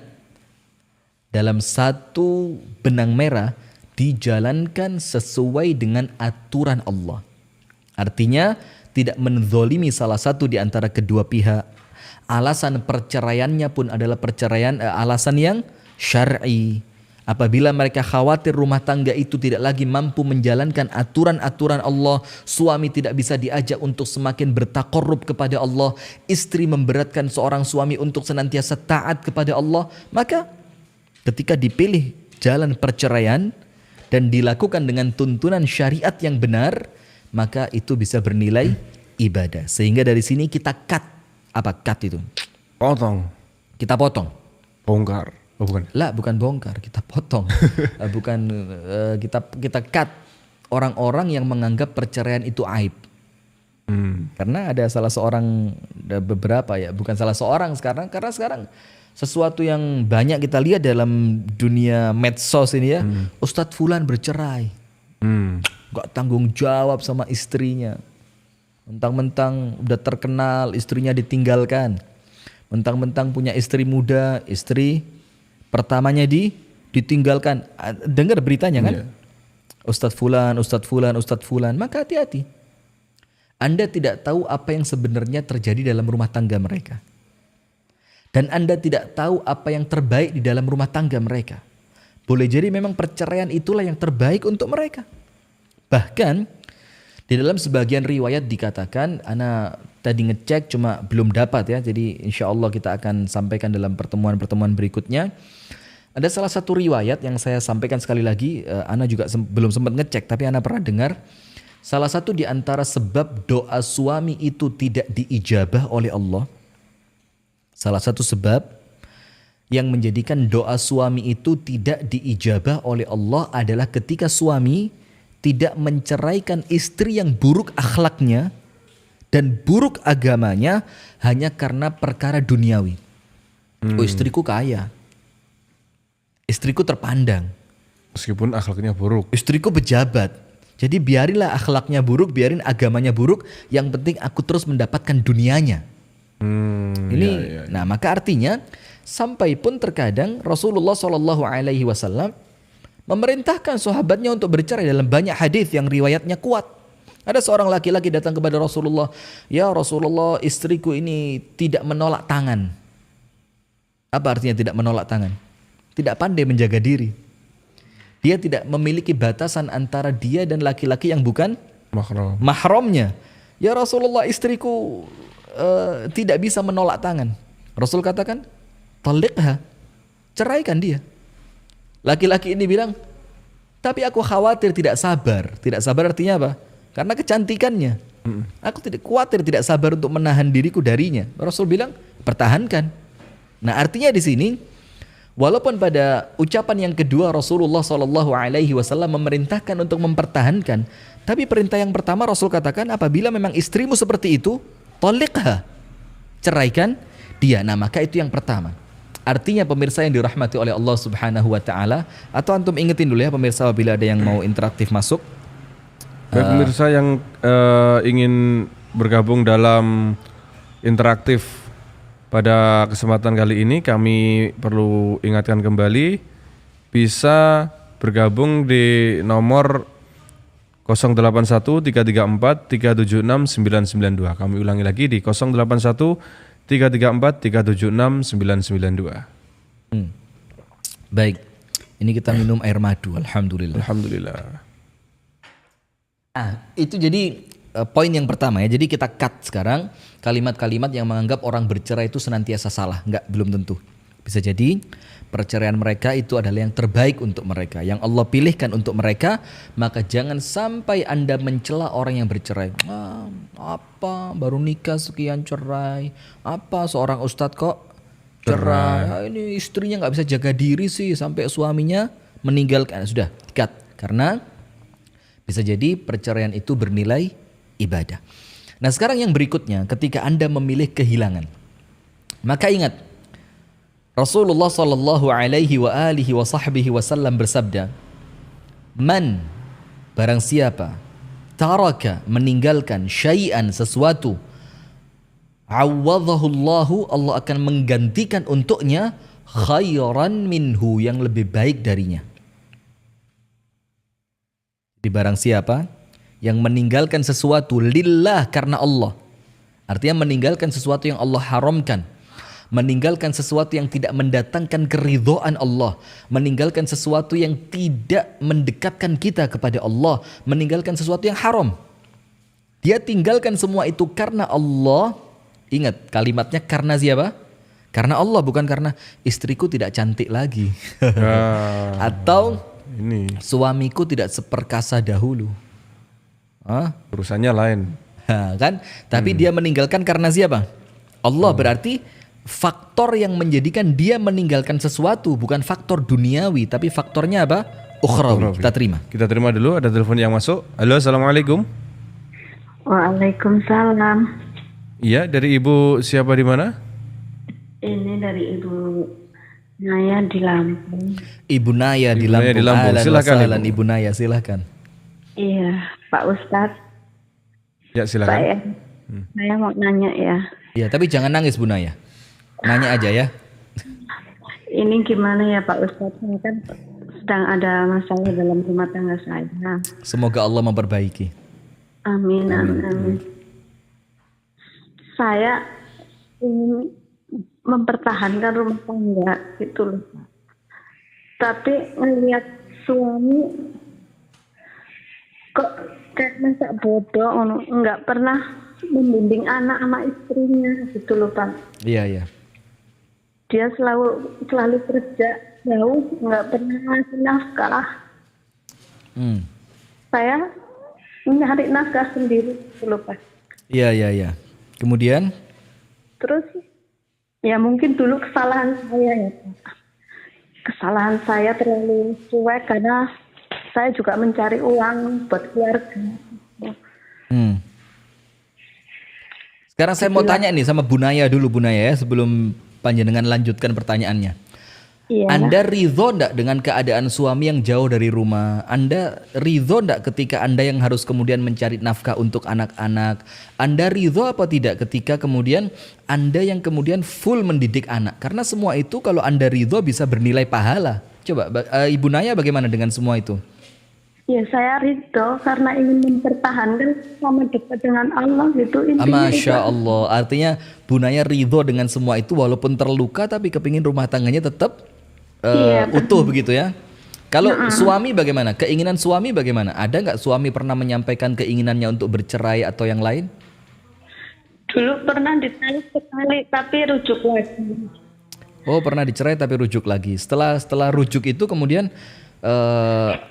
dalam satu benang merah dijalankan sesuai dengan aturan Allah. Artinya tidak menzolimi salah satu di antara kedua pihak. Alasan perceraiannya pun adalah alasan yang syar'i. Apabila mereka khawatir rumah tangga itu tidak lagi mampu menjalankan aturan-aturan Allah, suami tidak bisa diajak untuk semakin bertaqarrub kepada Allah, istri memberatkan seorang suami untuk senantiasa taat kepada Allah, maka ketika dipilih jalan perceraian dan dilakukan dengan tuntunan syariat yang benar, maka itu bisa bernilai ibadah. Sehingga dari sini kita cut. Apa cut itu? Potong. Kita potong. Bongkar. Oh bukan. Lah, bukan bongkar, kita potong. Bukan kita cut orang-orang yang menganggap perceraian itu aib. Karena ada salah seorang, ada beberapa ya, bukan salah seorang sekarang, karena sekarang sesuatu yang banyak kita lihat dalam dunia medsos ini ya, Ustadz Fulan bercerai, gak tanggung jawab sama istrinya, mentang-mentang udah terkenal istrinya ditinggalkan, mentang-mentang punya istri muda, istri pertamanya ditinggalkan. Dengar beritanya kan? Ustadz Fulan, Ustadz Fulan, Ustadz Fulan. Maka hati-hati. Anda tidak tahu apa yang sebenarnya terjadi dalam rumah tangga mereka. Dan Anda tidak tahu apa yang terbaik di dalam rumah tangga mereka. Boleh jadi memang perceraian itulah yang terbaik untuk mereka. Bahkan di dalam sebagian riwayat dikatakan, ana tadi ngecek cuma belum dapat ya. Jadi insya Allah kita akan sampaikan dalam pertemuan-pertemuan berikutnya. Ada salah satu riwayat yang saya sampaikan sekali lagi, ana juga belum sempat ngecek tapi ana pernah dengar. Salah satu di antara sebab doa suami itu tidak diijabah oleh Allah. Salah satu sebab yang menjadikan doa suami itu tidak diijabah oleh Allah adalah ketika suami tidak menceraikan istri yang buruk akhlaknya dan buruk agamanya hanya karena perkara duniawi. Oh, istriku kaya, istriku terpandang, Meskipun akhlaknya buruk. istriku pejabat, jadi biarinlah akhlaknya buruk, biarin agamanya buruk, yang penting aku terus mendapatkan dunianya. Ini, nah maka artinya sampai pun terkadang Rasulullah SAW memerintahkan sahabatnya untuk bercerai dalam banyak hadis yang riwayatnya kuat. Ada seorang laki-laki datang kepada Rasulullah, ya Rasulullah, istriku ini tidak menolak tangan. Apa artinya tidak menolak tangan? Tidak pandai menjaga diri. Dia tidak memiliki batasan antara dia dan laki-laki yang bukan mahramnya. Ya Rasulullah, istriku tidak bisa menolak tangan. Rasul katakan, talikha, ceraikan dia. Laki-laki ini bilang, tapi aku khawatir tidak sabar. Tidak sabar artinya apa? Karena kecantikannya. Aku tidak khawatir, tidak sabar untuk menahan diriku darinya. Rasul bilang, pertahankan. Nah artinya di sini, walaupun pada ucapan yang kedua Rasulullah SAW memerintahkan untuk mempertahankan, tapi perintah yang pertama Rasul katakan, apabila memang istrimu seperti itu, talikha, ceraikan dia. Nah maka itu yang pertama. Artinya pemirsa yang dirahmati oleh Allah Subhanahu wa taala, atau antum ingetin dulu ya pemirsa apabila ada yang mau interaktif masuk. Baik pemirsa yang ingin bergabung dalam interaktif pada kesempatan kali ini, kami perlu ingatkan kembali bisa bergabung di nomor 081 334 376 992. Kami ulangi lagi di 081 334 376 992. Baik. Ini kita minum air madu, alhamdulillah. Alhamdulillah. Itu jadi poin yang pertama ya. Jadi kita cut sekarang kalimat-kalimat yang menganggap orang bercerai itu senantiasa salah. Enggak, belum tentu. Bisa jadi perceraian mereka itu adalah yang terbaik untuk mereka, yang Allah pilihkan untuk mereka. Maka jangan sampai Anda mencela orang yang bercerai. Apa baru nikah sekian cerai? Apa seorang ustadz kok cerai? Ini istrinya nggak bisa jaga diri sih sampai suaminya meninggalkan. Sudah cut, karena bisa jadi perceraian itu bernilai ibadah. Nah sekarang yang berikutnya, ketika Anda memilih kehilangan, maka ingat Rasulullah sallallahu alaihi wa alihi wa sahbihi wasallam bersabda, "Man, barang siapa taraka, meninggalkan syai'an, sesuatu, awwadhahullahu, Allah akan menggantikan untuknya khairan minhu, yang lebih baik darinya." Di barang siapa yang meninggalkan sesuatu lillah, karena Allah, artinya meninggalkan sesuatu yang Allah haramkan, meninggalkan sesuatu yang tidak mendatangkan keridhaan Allah, meninggalkan sesuatu yang tidak mendekatkan kita kepada Allah, meninggalkan sesuatu yang haram. Dia tinggalkan semua itu karena Allah. Ingat kalimatnya, karena siapa? Karena Allah, bukan karena istriku tidak cantik lagi. Atau Ini suamiku tidak seperkasa dahulu. urusannya lain. Kan? Tapi dia meninggalkan karena siapa? Allah. Berarti faktor yang menjadikan dia meninggalkan sesuatu bukan faktor duniawi, tapi faktornya apa? Ukhrawi. Kita terima. Kita terima dulu, ada telepon yang masuk. Halo, assalamualaikum. Waalaikumsalam. Iya, dari ibu siapa di mana? Ini dari Ibu Naya di Lampung. Ibu Naya di Ibu Naya Lampung. di Lampung. Ahlan Silakan, wa sahlan, Ibu. Ibu Naya, silakan. Iya, Pak Ustadz. Ya, silakan. Saya mau nanya ya. Iya, tapi jangan nangis Bu Naya. Nanya aja ya. Ini gimana ya Pak Ustadz? Saya kan sedang ada masalah dalam rumah tangga saya. Semoga Allah memperbaiki. Amin, amin. Saya ingin mempertahankan rumah tangga gitu loh. Tapi melihat suami kok kayak masa bodoh, nggak pernah membimbing anak sama istrinya gitu loh Pak. Iya, iya. Dia selalu kerja jauh, nggak pernah ngasih nafkah. Saya mencari nafkah sendiri gitu loh Pak. Iya, iya, iya. Kemudian? Terus ya mungkin dulu kesalahan saya ya Pak. Kesalahan saya terlalu cuek karena saya juga mencari uang buat keluarga. Sekarang saya mau tanya nih sama Bu Naya dulu, Bu Naya ya, sebelum panjenengan lanjutkan pertanyaannya. Iya. Anda ridho enggak dengan keadaan suami yang jauh dari rumah? Anda ridho enggak ketika Anda yang harus kemudian mencari nafkah untuk anak-anak? Anda ridho apa tidak ketika kemudian Anda yang kemudian full mendidik anak? Karena semua itu kalau Anda ridho bisa bernilai pahala. Coba Ibu Naya bagaimana dengan semua itu? Ya saya ridho karena ingin mempertahankan sama dekat dengan Allah gitu intinya. Masya Allah. Artinya Bu Naya ridho dengan semua itu walaupun terluka tapi kepingin rumah tangganya tetap utuh begitu ya. Kalau suami bagaimana? Keinginan suami bagaimana? Ada nggak suami pernah menyampaikan keinginannya untuk bercerai atau yang lain? Dulu pernah ditarik sekali tapi rujuk lagi. Oh, pernah dicerai tapi rujuk lagi. Setelah rujuk itu kemudian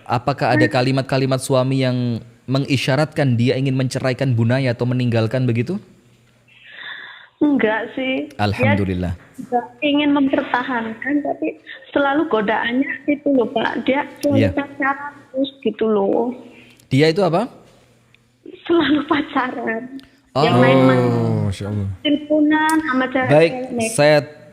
apakah ada kalimat-kalimat suami yang mengisyaratkan dia ingin menceraikan Bu Naya atau meninggalkan begitu? Enggak sih. Alhamdulillah. Dia ingin mempertahankan tapi selalu godaannya itu loh Pak. Dia selalu pacaran terus gitu loh. Dia itu apa? Selalu pacaran. Oh, Yang lain Masya Allah. teleponan sama cewek. baik,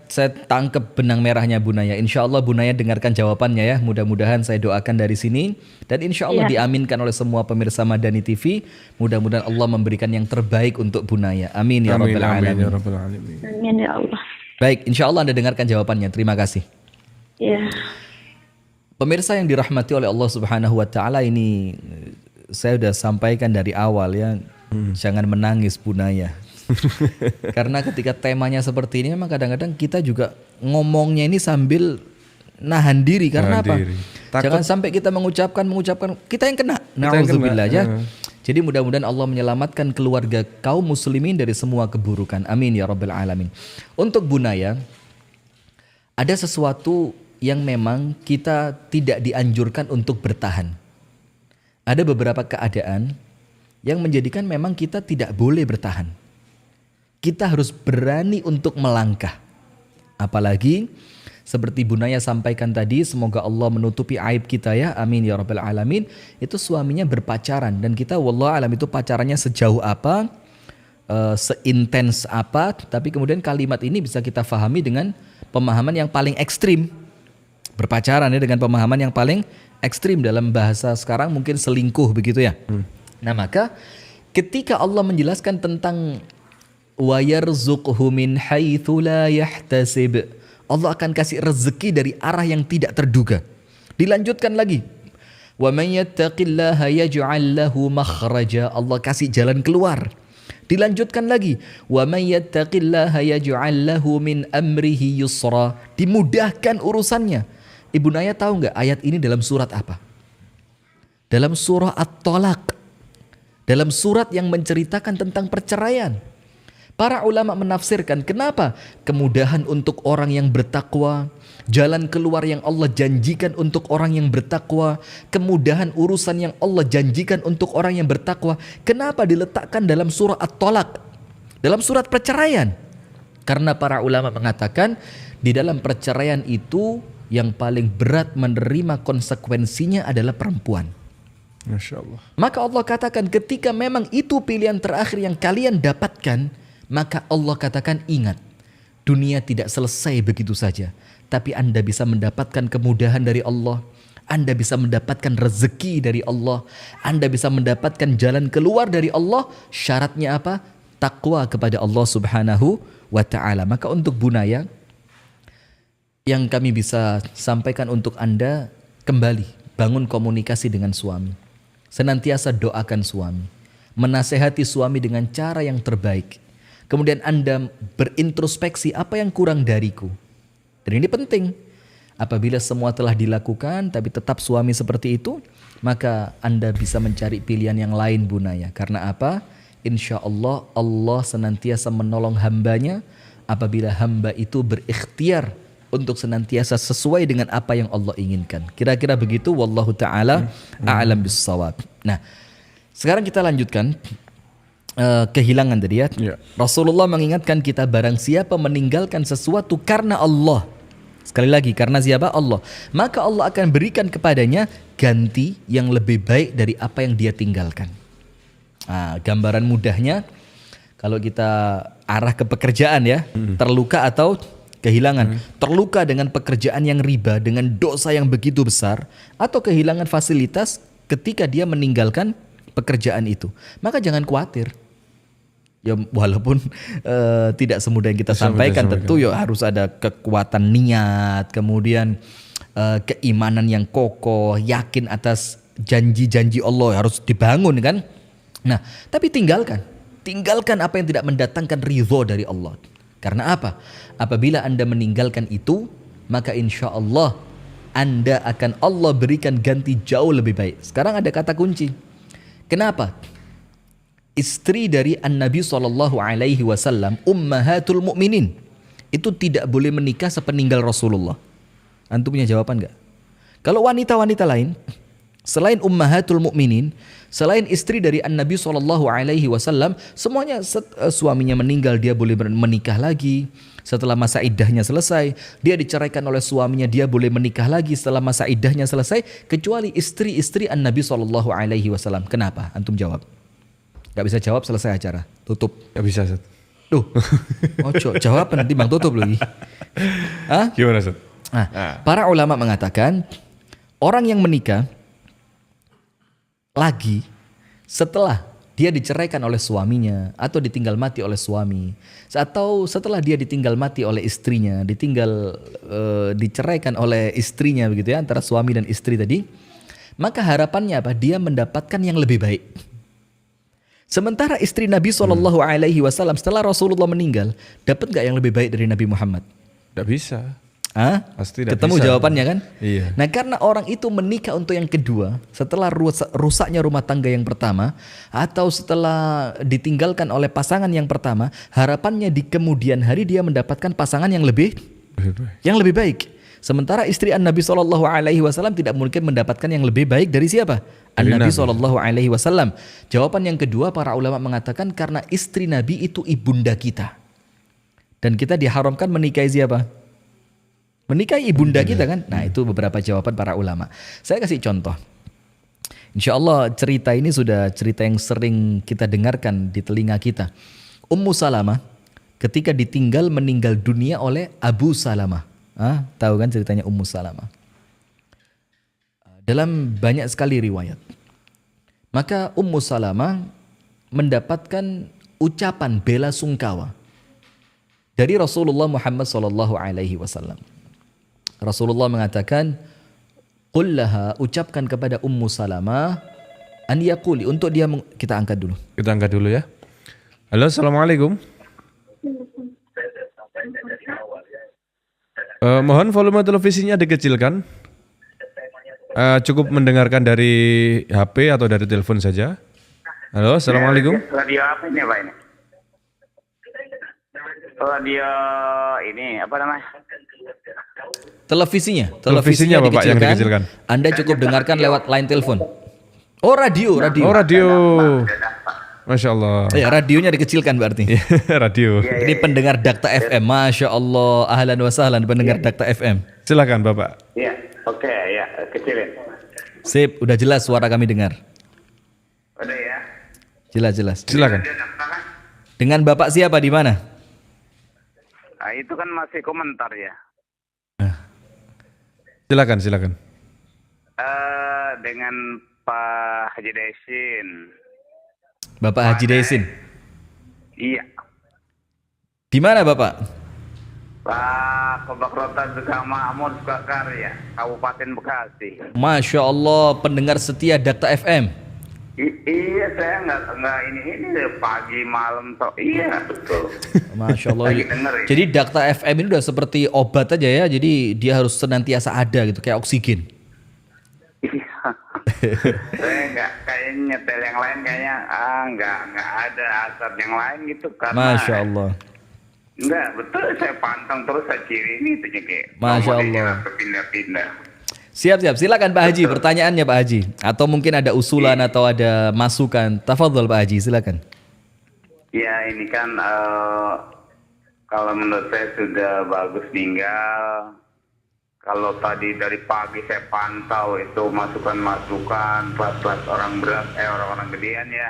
saya tangkap benang merahnya Bu Naya. Insya Allah Bu Naya dengarkan jawabannya ya. Mudah-mudahan saya doakan dari sini. Dan insya Allah diaminkan oleh semua pemirsa Madani TV. Mudah-mudahan Allah memberikan yang terbaik untuk Bu Naya. Amin ya Rabbal Alamin. Amin ya Rabbal Alamin. Amin ya Allah. Baik, insya Allah Anda dengarkan jawabannya. Terima kasih. Ya. Pemirsa yang dirahmati oleh Allah Subhanahu wa taala, ini saya sudah sampaikan dari awal ya. Jangan menangis Bu Naya. Karena ketika temanya seperti ini memang kadang-kadang kita juga ngomongnya ini sambil nahan diri. Karena apa? Jangan sampai kita mengucapkan kita yang kena. Nauzubillah ya. Jadi mudah-mudahan Allah menyelamatkan keluarga kaum muslimin dari semua keburukan. Amin ya Rabbal Alamin. Untuk Bu Naya, ada sesuatu yang memang kita tidak dianjurkan untuk bertahan. Ada beberapa keadaan yang menjadikan memang kita tidak boleh bertahan. Kita harus berani untuk melangkah. Apalagi seperti Bu Naya sampaikan tadi, semoga Allah menutupi aib kita ya. Amin ya Rabbal Alamin. Itu suaminya berpacaran dan kita wallahu alam itu pacarannya sejauh apa, seintens apa. Tapi kemudian kalimat ini bisa kita fahami dengan pemahaman yang paling ekstrim. Berpacaran ya dengan pemahaman yang paling ekstrim, dalam bahasa sekarang mungkin selingkuh begitu ya. Nah maka ketika Allah menjelaskan tentang wa yarzuqhu min haitsu la yahtasib, Allah akan kasih rezeki dari arah yang tidak terduga. Dilanjutkan lagi, wa may yattaqillaha yaj'al lahu makhraja, Allah kasih jalan keluar Dilanjutkan lagi, wa may yattaqillaha yaj'al lahu min amrihi yusra. Dimudahkan urusannya. Ibu Naya tahu nggak ayat ini dalam surat apa? Dalam surah At-Talaq. Dalam surat yang menceritakan tentang perceraian. Para ulama menafsirkan kenapa kemudahan untuk orang yang bertakwa, jalan keluar yang Allah janjikan untuk orang yang bertakwa, kemudahan urusan yang Allah janjikan untuk orang yang bertakwa, kenapa diletakkan dalam surah At-Talaq, dalam surat perceraian? Karena para ulama mengatakan di dalam perceraian itu yang paling berat menerima konsekuensinya adalah perempuan. Masya Allah. Maka Allah katakan ketika memang itu pilihan terakhir yang kalian dapatkan, maka Allah katakan ingat, dunia tidak selesai begitu saja. Tapi Anda bisa mendapatkan kemudahan dari Allah. Anda bisa mendapatkan rezeki dari Allah. Anda bisa mendapatkan jalan keluar dari Allah. Syaratnya apa? Takwa kepada Allah subhanahu wa ta'ala. Maka untuk Bu Naya, yang kami bisa sampaikan untuk Anda, kembali bangun komunikasi dengan suami. Senantiasa doakan suami. Menasehati suami dengan cara yang terbaik. Kemudian Anda berintrospeksi apa yang kurang dariku. Dan ini penting. Apabila semua telah dilakukan tapi tetap suami seperti itu, maka Anda bisa mencari pilihan yang lain Bu Naya. Karena apa? Insya Allah Allah senantiasa menolong hambanya apabila hamba itu berikhtiar untuk senantiasa sesuai dengan apa yang Allah inginkan. Kira-kira begitu. Wallahu ta'ala a'lam bis-shawab. Nah, sekarang kita lanjutkan. Kehilangan tadi ya. Rasulullah mengingatkan kita barang siapa meninggalkan sesuatu karena Allah. Sekali lagi, karena siapa? Allah. Maka Allah akan berikan kepadanya ganti yang lebih baik dari apa yang dia tinggalkan. Gambaran mudahnya, kalau kita arah ke pekerjaan ya, terluka atau kehilangan. Terluka dengan pekerjaan yang riba, dengan dosa yang begitu besar, atau kehilangan fasilitas ketika dia meninggalkan pekerjaan itu. Maka jangan khawatir. Ya walaupun tidak semudah yang kita sampaikan, tentu ya harus ada kekuatan niat, kemudian keimanan yang kokoh, yakin atas janji-janji Allah harus dibangun kan. Nah, tapi tinggalkan apa yang tidak mendatangkan ridho dari Allah. Karena apa? Apabila Anda meninggalkan itu, maka insya Allah Anda akan Allah berikan ganti jauh lebih baik. Sekarang ada kata kunci. Kenapa? Istri dari An-Nabi SAW, Ummahatul Mukminin, itu tidak boleh menikah sepeninggal Rasulullah. Antum punya jawaban nggak? Kalau wanita-wanita lain, selain Ummahatul Mukminin, selain istri dari An-Nabi SAW, semuanya suaminya meninggal, dia boleh menikah lagi. Setelah masa iddahnya selesai, dia diceraikan oleh suaminya, dia boleh menikah lagi setelah masa iddahnya selesai, kecuali istri-istri An-Nabi SAW. Kenapa? Antum jawab. Gak bisa jawab, selesai acara, tutup. Gak bisa, Ustaz. Tuh, ojo jawab nanti bang tutup lagi. Gimana, Ustaz? Para ulama mengatakan orang yang menikah lagi setelah dia diceraikan oleh suaminya atau ditinggal mati oleh suami, atau setelah dia ditinggal mati oleh istrinya, diceraikan oleh istrinya begitu ya, antara suami dan istri tadi, maka harapannya apa? Dia mendapatkan yang lebih baik. Sementara istri Nabi SAW setelah Rasulullah meninggal, dapat gak yang lebih baik dari Nabi Muhammad? Tidak bisa. Pasti tidak Ketemu bisa. jawabannya kan? Iya. Nah, karena orang itu menikah untuk yang kedua, setelah rusaknya rumah tangga yang pertama, atau setelah ditinggalkan oleh pasangan yang pertama, harapannya di kemudian hari dia mendapatkan pasangan yang lebih baik. Sementara istri An-Nabi SAW tidak mungkin mendapatkan yang lebih baik dari siapa? An-Nabi SAW. Jawaban yang kedua, para ulama mengatakan karena istri Nabi itu ibunda kita. Dan kita diharamkan menikahi siapa? Menikahi ibunda kita kan? Nah, itu beberapa jawaban para ulama. Saya kasih contoh. Insya Allah cerita ini sudah cerita yang sering kita dengarkan di telinga kita. Ummu Salamah ketika ditinggal meninggal dunia oleh Abu Salamah. Tahu kan ceritanya Ummu Salamah? Dalam banyak sekali riwayat. Maka Ummu Salamah mendapatkan ucapan bela sungkawa dari Rasulullah Muhammad SAW. Rasulullah mengatakan, "Qul laha," ucapkan kepada Ummu Salamah, an yaquli, untuk dia kita angkat dulu. Kita angkat dulu ya. Halo, assalamualaikum. Mohon volume televisinya dikecilkan. Cukup mendengarkan dari HP atau dari telepon saja. Halo, assalamualaikum. Radio apa ini Pak ini? Radio ini apa namanya? Televisinya Bapak yang dikecilkan. Anda cukup dengarkan lewat line telepon. Oh, radio. Oh, radio. Masya Allah. Ya, radionya dikecilkan berarti. Radio. Ini pendengar Dakta FM. Masya Allah. Ahlan wa sahlan pendengar Dakta FM. Silakan Bapak. Iya, oke ya, kecilin. Sip, udah jelas suara kami dengar. Udah ya. Jelas. Silakan. Dengan Bapak siapa di mana? Nah, itu kan masih komentar ya. Silakan. Dengan Pak Haji Desin. Bapak Haji Desin. Iya. Di mana Bapak? Pak Kebakrotan Suka Mahmud Sukakarya, Kabupaten Bekasi. Masya Allah, pendengar setia Dakta FM. Iya, saya nggak ini pagi malam toh. Iya, betul. Masya Allah. Lagi denger ya. Jadi Dakta FM ini udah seperti obat aja ya. Jadi dia harus senantiasa ada gitu, kayak oksigen. Iya. Saya nggak kayak nyetel yang lain kayaknya nggak ada asar yang lain gitu karena. Masya Allah. Enggak, betul saya pantang terus saya ciri ini tuh kayak. Masya Allah. Pindah-pindah. Siap. Silakan Pak Haji, pertanyaannya Pak Haji. Atau mungkin ada usulan atau ada masukan. Tafadhol Pak Haji, silakan. Ya ini kan kalau menurut saya sudah bagus tinggal. Kalau tadi dari pagi saya pantau itu masukan-masukan kelas-kelas orang gedean ya.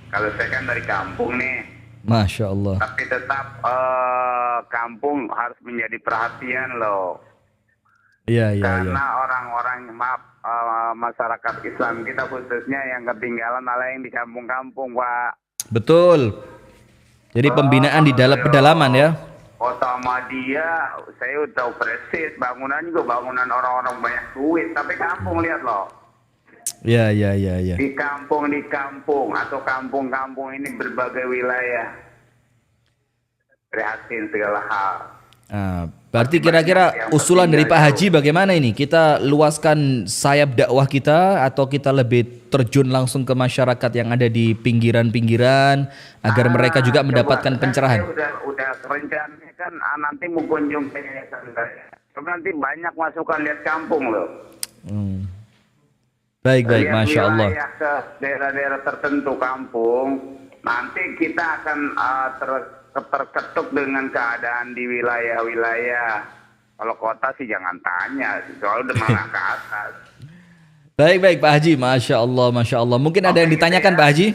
Kalau saya kan dari kampung nih. Masya Allah. Tapi tetap kampung harus menjadi perhatian loh. Iya. Karena orang-orang masyarakat Islam kita khususnya yang ketinggalan malah yang di kampung-kampung, Pak. Betul. Jadi pembinaan di dalam pedalaman ya. Kota Ahmadiyah, saya udah tahu persis bangunan juga bangunan orang-orang banyak duit, tapi kampung lihat loh. Iya. Di kampung atau kampung-kampung ini berbagai wilayah. Prihatin segala hal. Nah, berarti kira-kira usulan dari Pak Haji bagaimana ini? Kita luaskan sayap dakwah kita atau kita lebih terjun langsung ke masyarakat yang ada di pinggiran-pinggiran agar mereka juga mendapatkan pencerahan? Saya udah rencananya kan nanti mau kunjung ke yayasan saya. Nanti banyak masukan lihat kampung loh. Baik, Lihat Masya Allah. wilayah ke daerah-daerah tertentu kampung, nanti kita akan terketuk dengan keadaan di wilayah-wilayah. Kalau kota sih jangan tanya, soalnya udah malah ke atas. Baik Pak Haji, Masya Allah. Mungkin ada yang ditanyakan Pak Haji?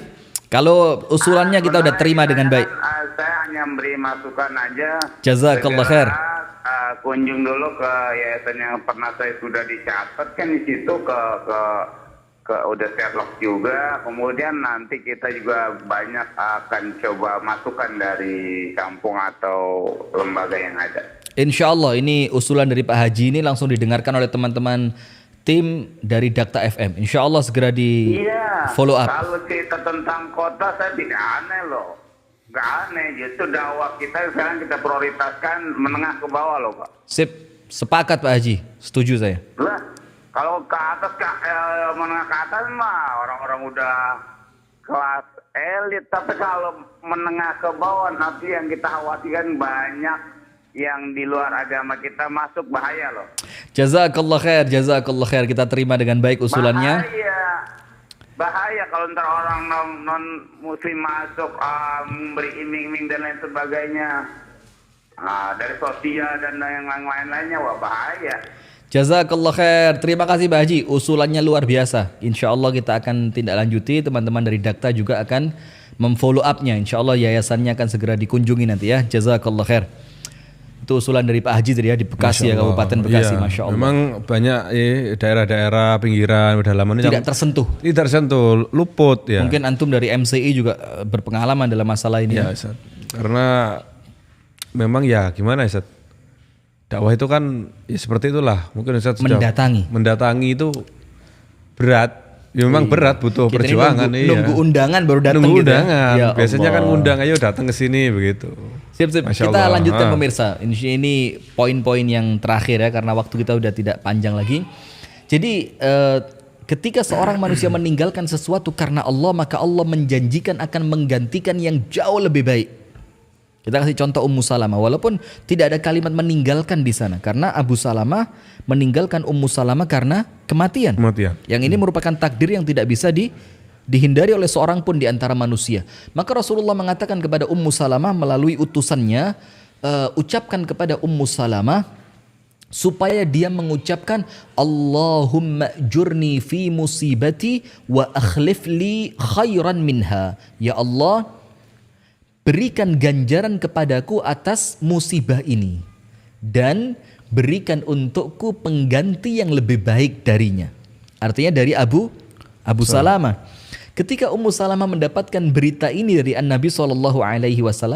Kalau usulannya kita udah terima dengan baik. Saya hanya memberi masukan aja. Jazakallah khair. Kunjung dulu ke yayasan yang pernah saya sudah dicatat kan di situ ke udah Sherlock juga. Kemudian nanti kita juga banyak akan coba masukan dari kampung atau lembaga yang ada. Insya Allah ini usulan dari Pak Haji ini langsung didengarkan oleh teman-teman tim dari Dakta FM. Insya Allah segera di follow up. Kalau cerita tentang kota saya tidak aneh loh. Gak aneh, justru dakwah kita sekarang kita prioritaskan menengah ke bawah loh Pak. Sip, sepakat Pak Haji, setuju saya. Lah, kalau ke atas, menengah ke atas mah orang-orang udah kelas elit. Tapi kalau menengah ke bawah nanti yang kita khawatirkan banyak yang di luar agama kita masuk, bahaya loh. Jazakallah khair. Kita terima dengan baik usulannya. Bahaya kalau ntar orang non muslim masuk memberi iming-iming dan lain sebagainya dari sosial dan yang lain-lainnya, wah bahaya. Jazakallah khair. Terima kasih Pak Haji, usulannya luar biasa. Insya Allah kita akan tindak lanjuti, teman-teman dari Dakta juga akan memfollow up-nya. Insya Allah yayasannya akan segera dikunjungi nanti ya. Jazakallah khair. Itu usulan dari Pak Haji tadi ya, di Bekasi ya, Kabupaten Bekasi. Iya, Masya Allah. memang banyak daerah-daerah pinggiran pedalaman tidak tersentuh, luput ya. Mungkin antum dari MCI juga berpengalaman dalam masalah ini ya. Ustaz. Karena memang ya gimana Ustaz, dakwah itu kan ya seperti itulah. Mungkin Ustaz sudah mendatangi itu berat Ya memang berat, butuh Kita ini perjuangan. nunggu undangan baru datang Nunggu gitu. undangan. Ya Biasanya kan Allah. ngundang, ayo datang ke sini begitu. Sip. Masya Kita Allah. lanjutkan Ah. pemirsa. Ini poin-poin yang terakhir ya, karena waktu kita udah tidak panjang lagi. Jadi ketika seorang manusia meninggalkan sesuatu karena Allah, maka Allah menjanjikan akan menggantikan yang jauh lebih baik. Kita kasih contoh Ummu Salamah, walaupun tidak ada kalimat meninggalkan di sana, karena Abu Salamah meninggalkan Ummu Salamah karena kematian. Yang ini merupakan takdir yang tidak bisa dihindari oleh seorang pun di antara manusia. Maka Rasulullah mengatakan kepada Ummu Salamah melalui utusannya, ucapkan kepada Ummu Salamah supaya dia mengucapkan Allahumma jurni fi musibati wa akhlif li khairan minha. Ya Allah, berikan ganjaran kepadaku atas musibah ini dan berikan untukku pengganti yang lebih baik darinya. Artinya dari Abu Salamah. Ketika Ummu Salamah mendapatkan berita ini dari An-Nabi SAW,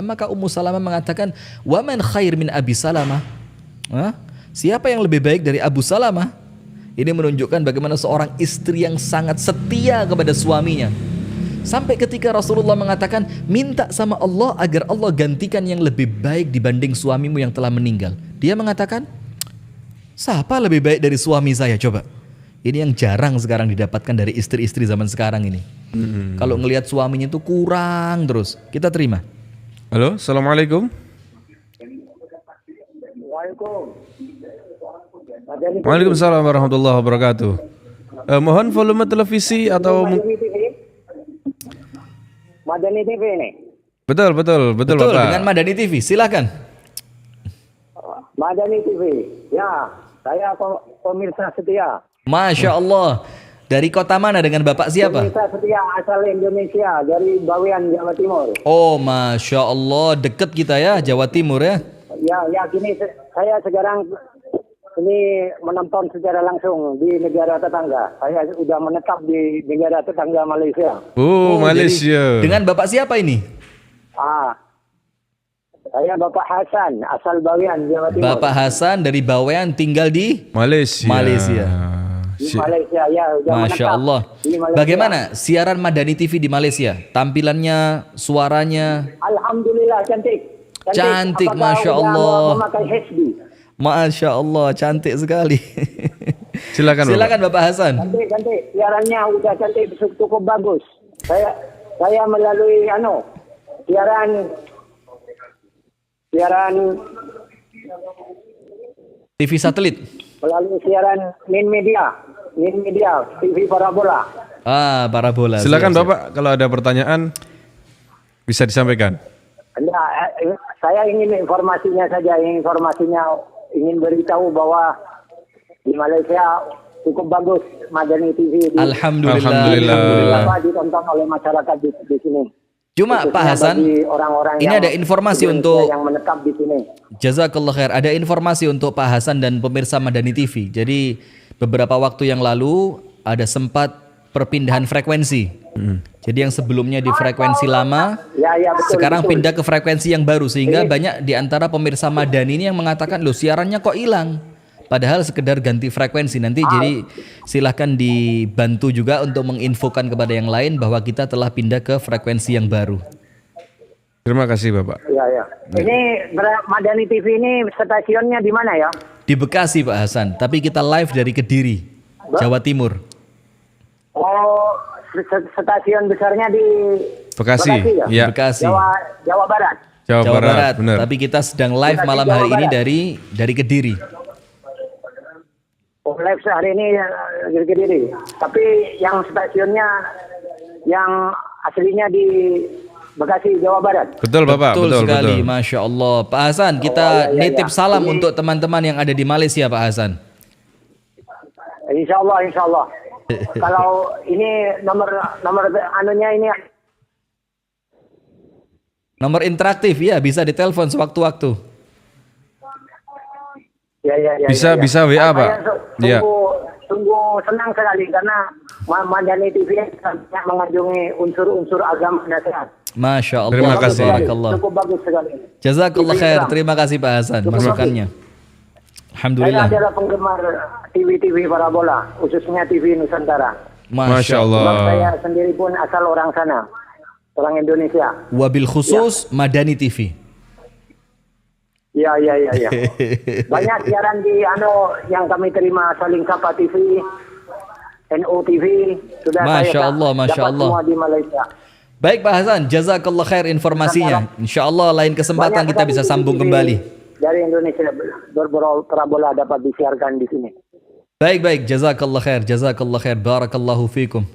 maka Ummu Salamah mengatakan, wa man khair min Abi Salamah? Siapa yang lebih baik dari Abu Salamah? Ini menunjukkan bagaimana seorang istri yang sangat setia kepada suaminya. Sampai ketika Rasulullah mengatakan, minta sama Allah agar Allah gantikan yang lebih baik dibanding suamimu yang telah meninggal. Dia mengatakan, siapa lebih baik dari suami saya? Coba. Ini yang jarang sekarang didapatkan dari istri-istri zaman sekarang ini. Kalau ngelihat suaminya itu kurang terus, kita terima. Halo, Assalamualaikum. Waalaikumsalam warahmatullahi wabarakatuh. Mohon volume televisi atau Madani TV ini. Betul Bapak. Dengan Madani TV, silakan. Madani TV. Ya, saya pemirsa setia. Masya Allah. Dari kota mana dengan Bapak siapa? Pemirsa setia asal Indonesia dari Bawean, Jawa Timur. Oh, Masya Allah, deket kita ya, Jawa Timur ya. Ya, kini saya sekarang ini menonton secara langsung di negara tetangga. Saya sudah menetap di negara tetangga Malaysia. Oh, Malaysia. Jadi, dengan Bapak siapa ini? Saya Bapak Hasan, asal Bawean, Jawa Timur. Bapak Hasan dari Bawean tinggal di Malaysia. Di Malaysia, ya. Sudah Masya menetap Allah. di Malaysia. Bagaimana siaran Madani TV di Malaysia? Tampilannya, suaranya? Alhamdulillah, cantik. Cantik, Apakah Masya sudah Allah. memakai HD? Masya Allah, cantik sekali. Silakan Bapak Hasan. Cantik. Siarannya udah cantik, cukup bagus. Saya melalui siaran TV satelit. melalui siaran Min Media TV Parabola. Parabola. Silakan Siap. Bapak, kalau ada pertanyaan bisa disampaikan. Saya ingin informasinya saja, ingin beritahu bahwa di Malaysia cukup bagus Madani TV. Alhamdulillah. Ditonton oleh masyarakat di sini. Cuma Khususnya Pak Hasan, bagi orang-orang ini yang ada informasi Indonesia untuk yang menetap di sini. Jazakallah khair. Ada informasi untuk Pak Hasan dan pemirsa Madani TV. Jadi beberapa waktu yang lalu ada sempat perpindahan frekuensi. Jadi yang sebelumnya di frekuensi lama, betul, sekarang betul. pindah ke frekuensi yang baru, sehingga banyak di antara pemirsa Madani ini yang mengatakan, loh siarannya kok hilang? Padahal sekedar ganti frekuensi. Nanti jadi silahkan dibantu juga untuk menginfokan kepada yang lain bahwa kita telah pindah ke frekuensi yang baru. Terima kasih Bapak. Ya. Ini Madani TV ini stasiunnya di mana ya? Di Bekasi Pak Hasan, tapi kita live dari Kediri, Jawa Timur. Oh, stasiun besarnya di Bekasi, ya? ya. Bekasi. Jawa Barat. Jawa Barat, benar. Tapi kita sedang live Bekasi, malam Jawa hari ini Barat. dari Kediri. Oh, live sehari ini dari Kediri. Tapi yang stasiunnya yang aslinya di Bekasi, Jawa Barat. Betul Bapak, Betul sekali, betul. Masya Allah. Pak Hasan, kita nitip salam untuk teman-teman yang ada di Malaysia, Pak Hasan. Insya Allah. Kalau ini nomor anunya ini Nomor interaktif ya, bisa ditelepon sewaktu-waktu. Ya. Bisa WA, Pak. Saya Ya. sungguh senang sekali karena Madani TV banyak mengunjungi unsur-unsur agama nasihat. Masya Allah. Terima kasih. Barakallah. Cukup bagus sekali. Jazakallah TV khair. Islam. Terima kasih Pak Hasan Cukup masukannya. Saya Alhamdulillah. adalah penggemar TV Parabola, khususnya TV Nusantara. Masya Allah. Sebab saya sendiri pun asal orang sana, orang Indonesia. Wabil khusus Madani TV. Ya. Banyak siaran di yang kami terima, Saling Sapa TV, NO TV, sudah Masya saya Allah, Masya dapat Allah. semua di Malaysia. Baik Pak Hasan, jazakallah khair informasinya. Insya Allah lain kesempatan Banyak kita bisa sekali sambung TV kembali. dari Indonesia berbola dapat disiarkan di sini. Baik, jazakallah khair, barakallahu fikum.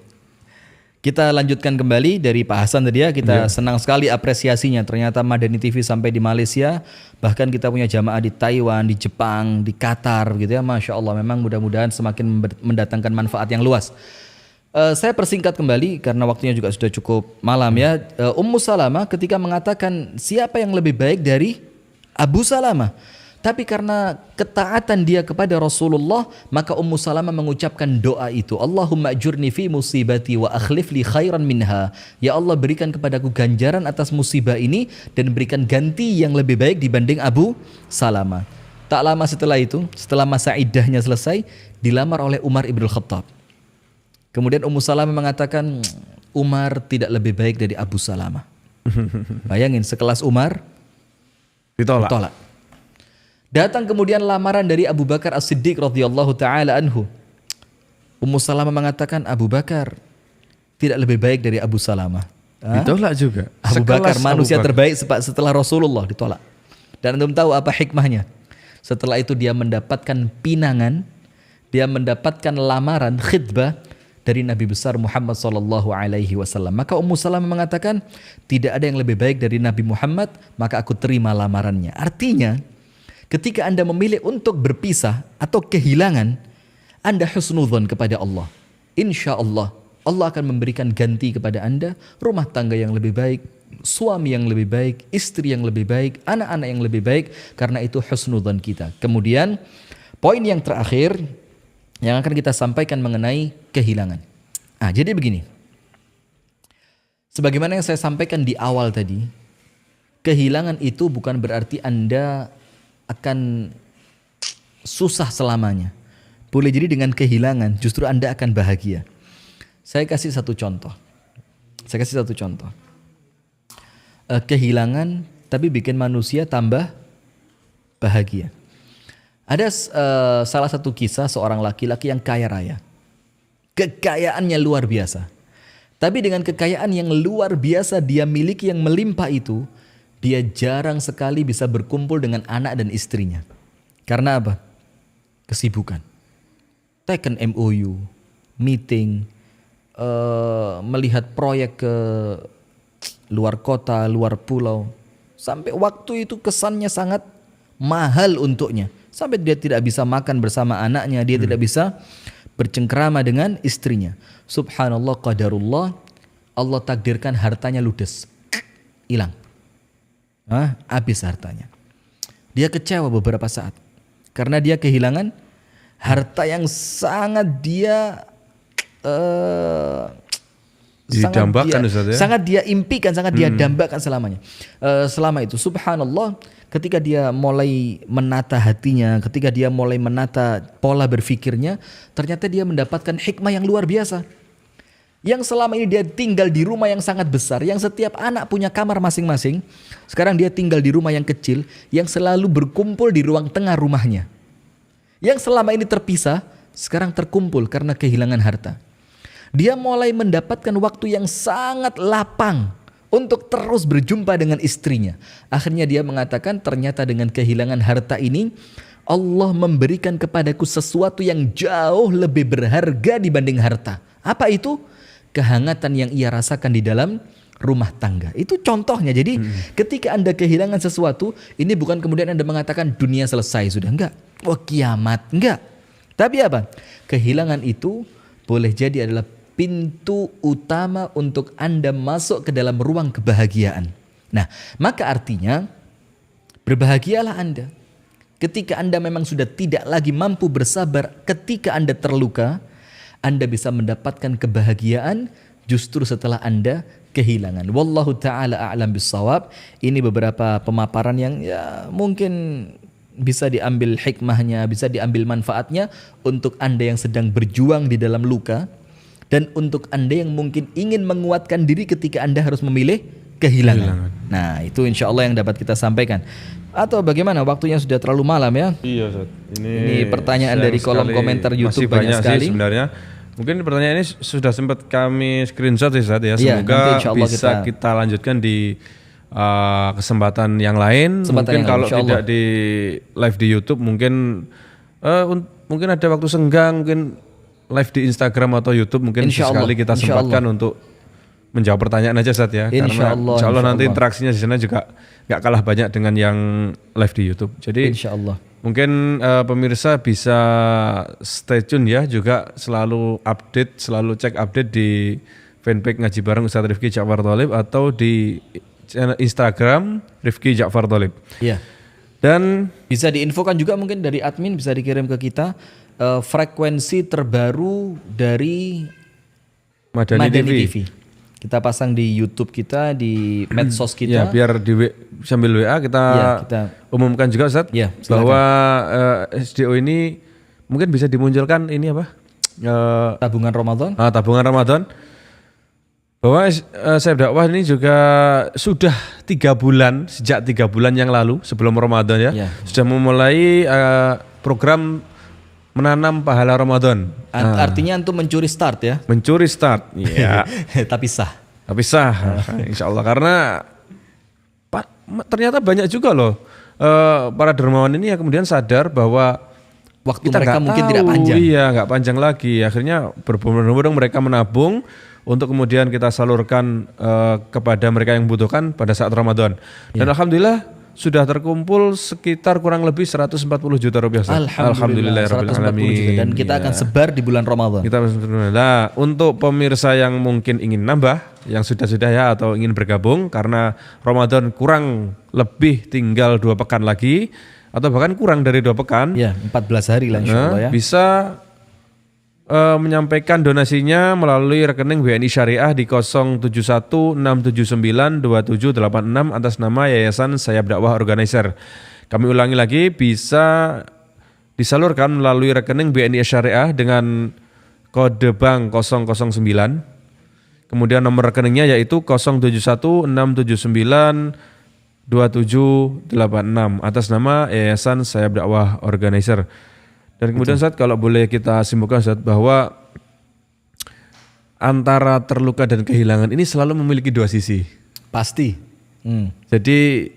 Kita lanjutkan kembali dari Pak Hasan tadi ya. Kita senang sekali apresiasinya. Ternyata Madani TV sampai di Malaysia, bahkan kita punya jamaah di Taiwan, di Jepang, di Qatar gitu ya. Masya Allah, memang mudah-mudahan semakin mendatangkan manfaat yang luas. Saya persingkat kembali karena waktunya juga sudah cukup malam ya. Ummu Salamah ketika mengatakan siapa yang lebih baik dari Abu Salamah. Tapi karena ketaatan dia kepada Rasulullah, maka Ummu Salamah mengucapkan doa itu. Allahumma ajurni fi musibati wa akhlif li khairan minha. Ya Allah, berikan kepadaku ganjaran atas musibah ini dan berikan ganti yang lebih baik dibanding Abu Salamah. Tak lama setelah itu, setelah masa iddahnya selesai, dilamar oleh Umar ibn Khattab. Kemudian Ummu Salamah mengatakan, Umar tidak lebih baik dari Abu Salamah. Bayangin, sekelas Umar ditolak. Datang kemudian lamaran dari Abu Bakar As-Siddiq radhiyallahu taala anhu. Ummu Salamah mengatakan Abu Bakar tidak lebih baik dari Abu Salamah. Ditolak juga. Abu Bakar Sekelas manusia Abu Bakar. terbaik setelah Rasulullah, ditolak. Dan antum tahu apa hikmahnya? Setelah itu dia mendapatkan pinangan, dia mendapatkan lamaran khidbah dari Nabi besar Muhammad sallallahu alaihi wasallam. Maka Ummu Salamah mengatakan, tidak ada yang lebih baik dari Nabi Muhammad, maka aku terima lamarannya. Artinya, ketika Anda memilih untuk berpisah atau kehilangan, Anda husnudzon kepada Allah. Insya Allah, Allah akan memberikan ganti kepada Anda, rumah tangga yang lebih baik, suami yang lebih baik, istri yang lebih baik, anak-anak yang lebih baik, karena itu husnudzon kita. Kemudian, poin yang terakhir yang akan kita sampaikan mengenai kehilangan. Jadi begini. Sebagaimana yang saya sampaikan di awal tadi, kehilangan itu bukan berarti Anda akan susah selamanya. Boleh jadi dengan kehilangan justru Anda akan bahagia. Saya kasih satu contoh. Kehilangan tapi bikin manusia tambah bahagia. Ada salah satu kisah seorang laki-laki yang kaya raya. Kekayaannya luar biasa. Tapi dengan kekayaan yang luar biasa dia miliki yang melimpah itu, dia jarang sekali bisa berkumpul dengan anak dan istrinya. Karena apa? Kesibukan. Taken MOU, meeting, melihat proyek ke luar kota, luar pulau. Sampai waktu itu kesannya sangat mahal untuknya. Sampai dia tidak bisa makan bersama anaknya, dia tidak bisa bercengkrama dengan istrinya. Subhanallah, qadarullah, Allah takdirkan hartanya ludes, hilang, habis hartanya. Dia kecewa beberapa saat karena dia kehilangan harta yang sangat dia Didambakan, Ustaz, ya? sangat dia impikan, sangat dia dambakan selamanya. Selama itu, subhanallah, ketika dia mulai menata hatinya, ketika dia mulai menata pola berfikirnya, ternyata dia mendapatkan hikmah yang luar biasa. Yang selama ini dia tinggal di rumah yang sangat besar, yang setiap anak punya kamar masing-masing, sekarang dia tinggal di rumah yang kecil, yang selalu berkumpul di ruang tengah rumahnya. Yang selama ini terpisah, sekarang terkumpul karena kehilangan harta. Dia mulai mendapatkan waktu yang sangat lapang untuk terus berjumpa dengan istrinya. Akhirnya dia mengatakan, ternyata dengan kehilangan harta ini, Allah memberikan kepadaku sesuatu yang jauh lebih berharga dibanding harta. Apa itu? Kehangatan yang ia rasakan di dalam rumah tangga. Itu contohnya. Jadi ketika Anda kehilangan sesuatu, ini bukan kemudian Anda mengatakan dunia selesai sudah. Enggak. Wah, kiamat. Enggak. Tapi apa? Kehilangan itu boleh jadi adalah pintu utama untuk Anda masuk ke dalam ruang kebahagiaan. Nah, maka artinya berbahagialah Anda. Ketika Anda memang sudah tidak lagi mampu bersabar, ketika Anda terluka, Anda bisa mendapatkan kebahagiaan justru setelah Anda kehilangan. Wallahu ta'ala a'lam bissawab. Ini beberapa pemaparan yang ya mungkin bisa diambil hikmahnya, bisa diambil manfaatnya untuk Anda yang sedang berjuang di dalam luka, dan untuk Anda yang mungkin ingin menguatkan diri ketika Anda harus memilih kehilangan. Nah, itu insya Allah yang dapat kita sampaikan. Atau bagaimana, waktunya sudah terlalu malam ya? Iya, Ustaz. Ini pertanyaan dari kolom komentar YouTube masih banyak sekali. sih sebenarnya. Mungkin pertanyaan ini sudah sempat kami screenshot ya, Ustaz ya. Iya, Semoga nanti insya Allah bisa kita lanjutkan di kesempatan yang lain. Mungkin kalau tidak di live di YouTube, mungkin mungkin ada waktu senggang, mungkin live di Instagram atau YouTube, mungkin sekali kita sempatkan untuk menjawab pertanyaan aja, Ustaz ya. Insya Allah nanti interaksinya di sana juga nggak kalah banyak dengan yang live di YouTube. Jadi insya Allah mungkin pemirsa bisa stay tune ya, juga selalu update, selalu cek update di fanpage Ngaji Bareng Ustadz Rifki Ja'far Tholib atau di channel Instagram Rifki Ja'far Tholib. Iya. Dan bisa diinfokan juga mungkin dari admin, bisa dikirim ke kita frekuensi terbaru dari Madani TV. Kita pasang di YouTube kita, di medsos kita. Ya, biar sambil WA kita umumkan juga, Ustaz, bahwa SDO ini mungkin bisa dimunculkan ini apa? Tabungan Ramadan. Tabungan Ramadan. Bahwa Sayap Dakwah ini juga sudah 3 bulan, sejak 3 bulan yang lalu sebelum Ramadan ya, sudah memulai program menanam pahala Ramadan. Artinya untuk mencuri start ya? Mencuri start, iya. Tapi sah. Insya Allah. Karena ternyata banyak juga loh para dermawan ini yang kemudian sadar bahwa waktu mereka mungkin tidak panjang. Iya, nggak panjang lagi. Akhirnya berbondong-bondong mereka menabung untuk kemudian kita salurkan kepada mereka yang membutuhkan pada saat Ramadan. Dan alhamdulillah sudah terkumpul sekitar kurang lebih 140 juta rupiah. Alhamdulillahirabbil alamin. Dan kita akan sebar di bulan Ramadan. Nah, untuk pemirsa yang mungkin ingin nambah, yang sudah ya atau ingin bergabung karena Ramadan kurang lebih tinggal 2 pekan lagi atau bahkan kurang dari 2 pekan. Ya, 14 hari lah insyaallah ya. Bisa menyampaikan donasinya melalui rekening BNI Syariah di 0716792786 atas nama Yayasan Sayap Dakwah Organizer. Kami ulangi lagi, bisa disalurkan melalui rekening BNI Syariah dengan kode bank 009. Kemudian nomor rekeningnya yaitu 0716792786 atas nama Yayasan Sayap Dakwah Organizer. Dan kemudian Ustaz, kalau boleh kita simpulkan Ustaz, bahwa antara terluka dan kehilangan ini selalu memiliki 2 sisi. Pasti. Jadi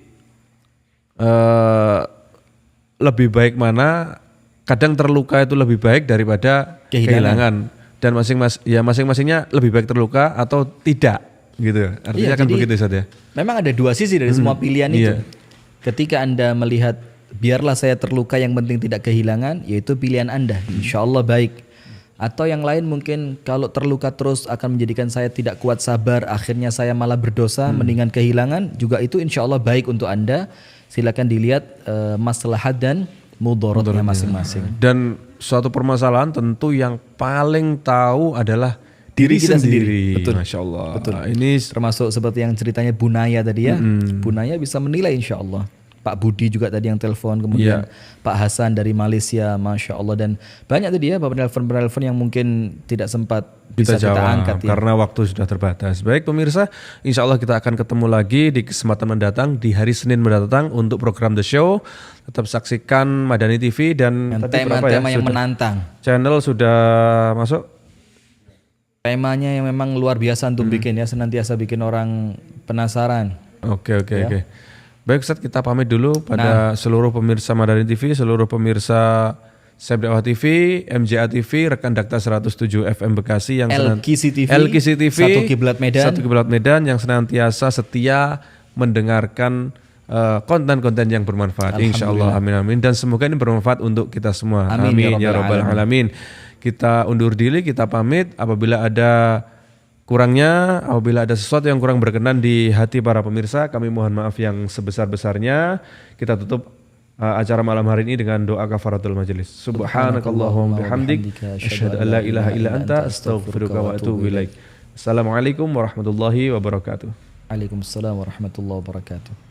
lebih baik mana? Kadang terluka itu lebih baik daripada kehilangan. Dan masing-masingnya lebih baik terluka atau tidak, gitu. Artinya kan begitu Ustaz ya. Memang ada 2 sisi dari semua pilihan itu. Ketika Anda melihat biarlah saya terluka, yang penting tidak kehilangan, yaitu pilihan Anda, insya Allah baik. Atau yang lain mungkin kalau terluka terus akan menjadikan saya tidak kuat sabar, akhirnya saya malah berdosa, mendingan kehilangan, juga itu insya Allah baik untuk Anda. Silakan dilihat maslahat dan mudaratnya masing-masing. Dan suatu permasalahan tentu yang paling tahu adalah diri kita sendiri. Betul. Masya Allah. Betul. Ini termasuk seperti yang ceritanya Bunaya tadi ya. Bunaya bisa menilai insya Allah. Pak Budi juga tadi yang telepon, kemudian Pak Hasan dari Malaysia, Masya Allah, dan banyak tadi ya penelpon yang mungkin tidak sempat bisa kita angkat ya. Karena waktu sudah terbatas. Baik pemirsa, insya Allah kita akan ketemu lagi di kesempatan mendatang, di hari Senin mendatang untuk program The Show. Tetap saksikan Madani TV dan tema-tema yang menantang. Channel sudah masuk. Temanya yang memang luar biasa untuk bikin ya, senantiasa bikin orang penasaran. Oke. Baik Ustaz, kita pamit dulu pada seluruh pemirsa Madani TV, seluruh pemirsa Sayap Dakwah TV, MJA TV, rekan Dakta 107 FM Bekasi yang LKC TV, Satu Kiblat Medan yang senantiasa setia mendengarkan konten-konten yang bermanfaat. Insyaallah, amin. Dan semoga ini bermanfaat untuk kita semua. Amin ya rabbal alamin. Kita undur diri, kita pamit. Apabila ada kurangnya, apabila ada sesuatu yang kurang berkenan di hati para pemirsa, kami mohon maaf yang sebesar-besarnya. Kita tutup acara malam hari ini dengan doa kafaratul majelis. Subhanakallahumma bihamdik, asyhadu an la ilaha illa anta, astaghfiruka wa atubu ilaik. Assalamualaikum warahmatullahi wabarakatuh. Waalaikumsalam warahmatullahi wabarakatuh.